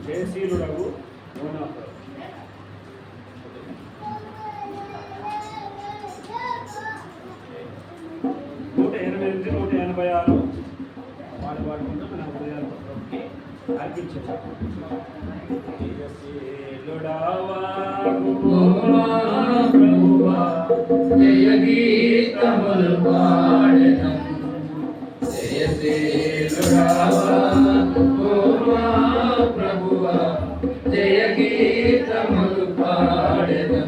Speaker 1: జయశీలుడగు మోనాపురం. నూట 186 పాట పాడుకుంటూ మన హృదయాలకి అర్పించారు.
Speaker 2: జయ గీతములు పాడెదం, ప్రభువా జయ గీతములు పాడెదం.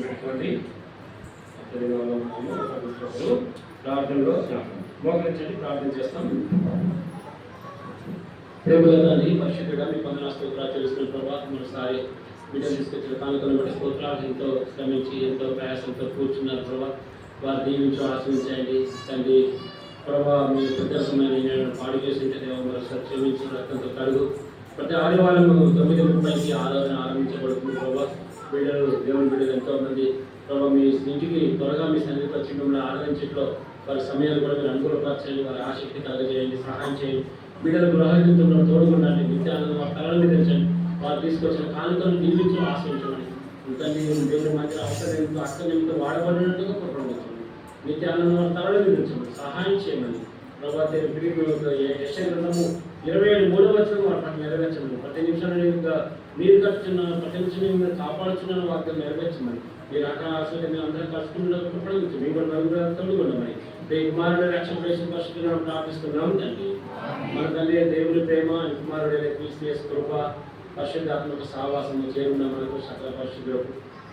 Speaker 1: పెట్టుకోండి. ప్రార్థనలో మోకరించండి, ప్రార్థన చేస్తాం. ప్రేమలని పరిశుద్ధుడా మీ వందన స్తోత్రాలు తెలుస్తున్న ప్రభావ మరోసారి బిడ్డలు తీసుకొచ్చిన కానుకలను బట్టి స్తోత్రాలు ఎంతో శ్రమించి ఎంతో ప్రయాసంతో కూర్చున్నారు ప్రభావ. వారు దీవించి ఆశ్రయించండి తండ్రి. ప్రభావ మీ పెద్ద సమయాన్ని నేను పాడు చేసింటే దేవ మరోసారి క్షమించి రక్తంతో కడుగు. ప్రతి ఆదివారం 9:30కి ఆరాధన ఆరంభించబడుతుంది ప్రభావ. బిడ్డలు దేవుని బిడ్డలు ఎంతో మంది ప్రభావ మీ ఇంటికి త్వరగా మీ సన్నిధిలో చిన్న ఆరాధించట్లో వారి సమయాలు కూడా మీరు అనుకూలపరచండి, వారి ఆసక్తి కలగజేయండి, సహాయం చేయండి. బిడ్డలు గృహంలో తోడుకుండండి, నిత్యానందం వారి తలని తెచ్చండి. వారు తీసుకొచ్చిన కానుకలను దీవించి ఆశ్రయించమని ఇంతని దేవుని మధ్య అవసరం అక్క నిమిత్తం వాడబడినట్టుగా పొందొచ్చండి. నిత్యానందం వారి తలని తెచ్చమని సహాయం చేయమని ప్రభావ. యెషయా గ్రంథము 27:3 వారి పట్ల నెరవేర్చమని. ప్రతి నిమిషంలో మీరు కట్టుచున్న ప్రతి నిమిషం మీరు కాపాడుచున్న వాటిని నెరవేర్చమని. మీరు అక్కడ మీరు అందరూ కలుసుకున్నప్పుడు పడుతుంది మీ కూడా తొడుగుండమని కుమారుడు రక్షణ పరిస్థితులను ప్రార్థిస్తున్నాం తండ్రి. మన తల్లి దేవుని ప్రేమ కుమారుడైన క్రీస్తు కృప పరిశుద్ధాత్మక సహవాసము చేరున్న మనకు సకల పరిశుద్ధులకు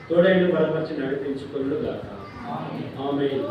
Speaker 1: తోడైన బలపరిచి నడిపించుకున్నాడు గాక. ఆమేన్.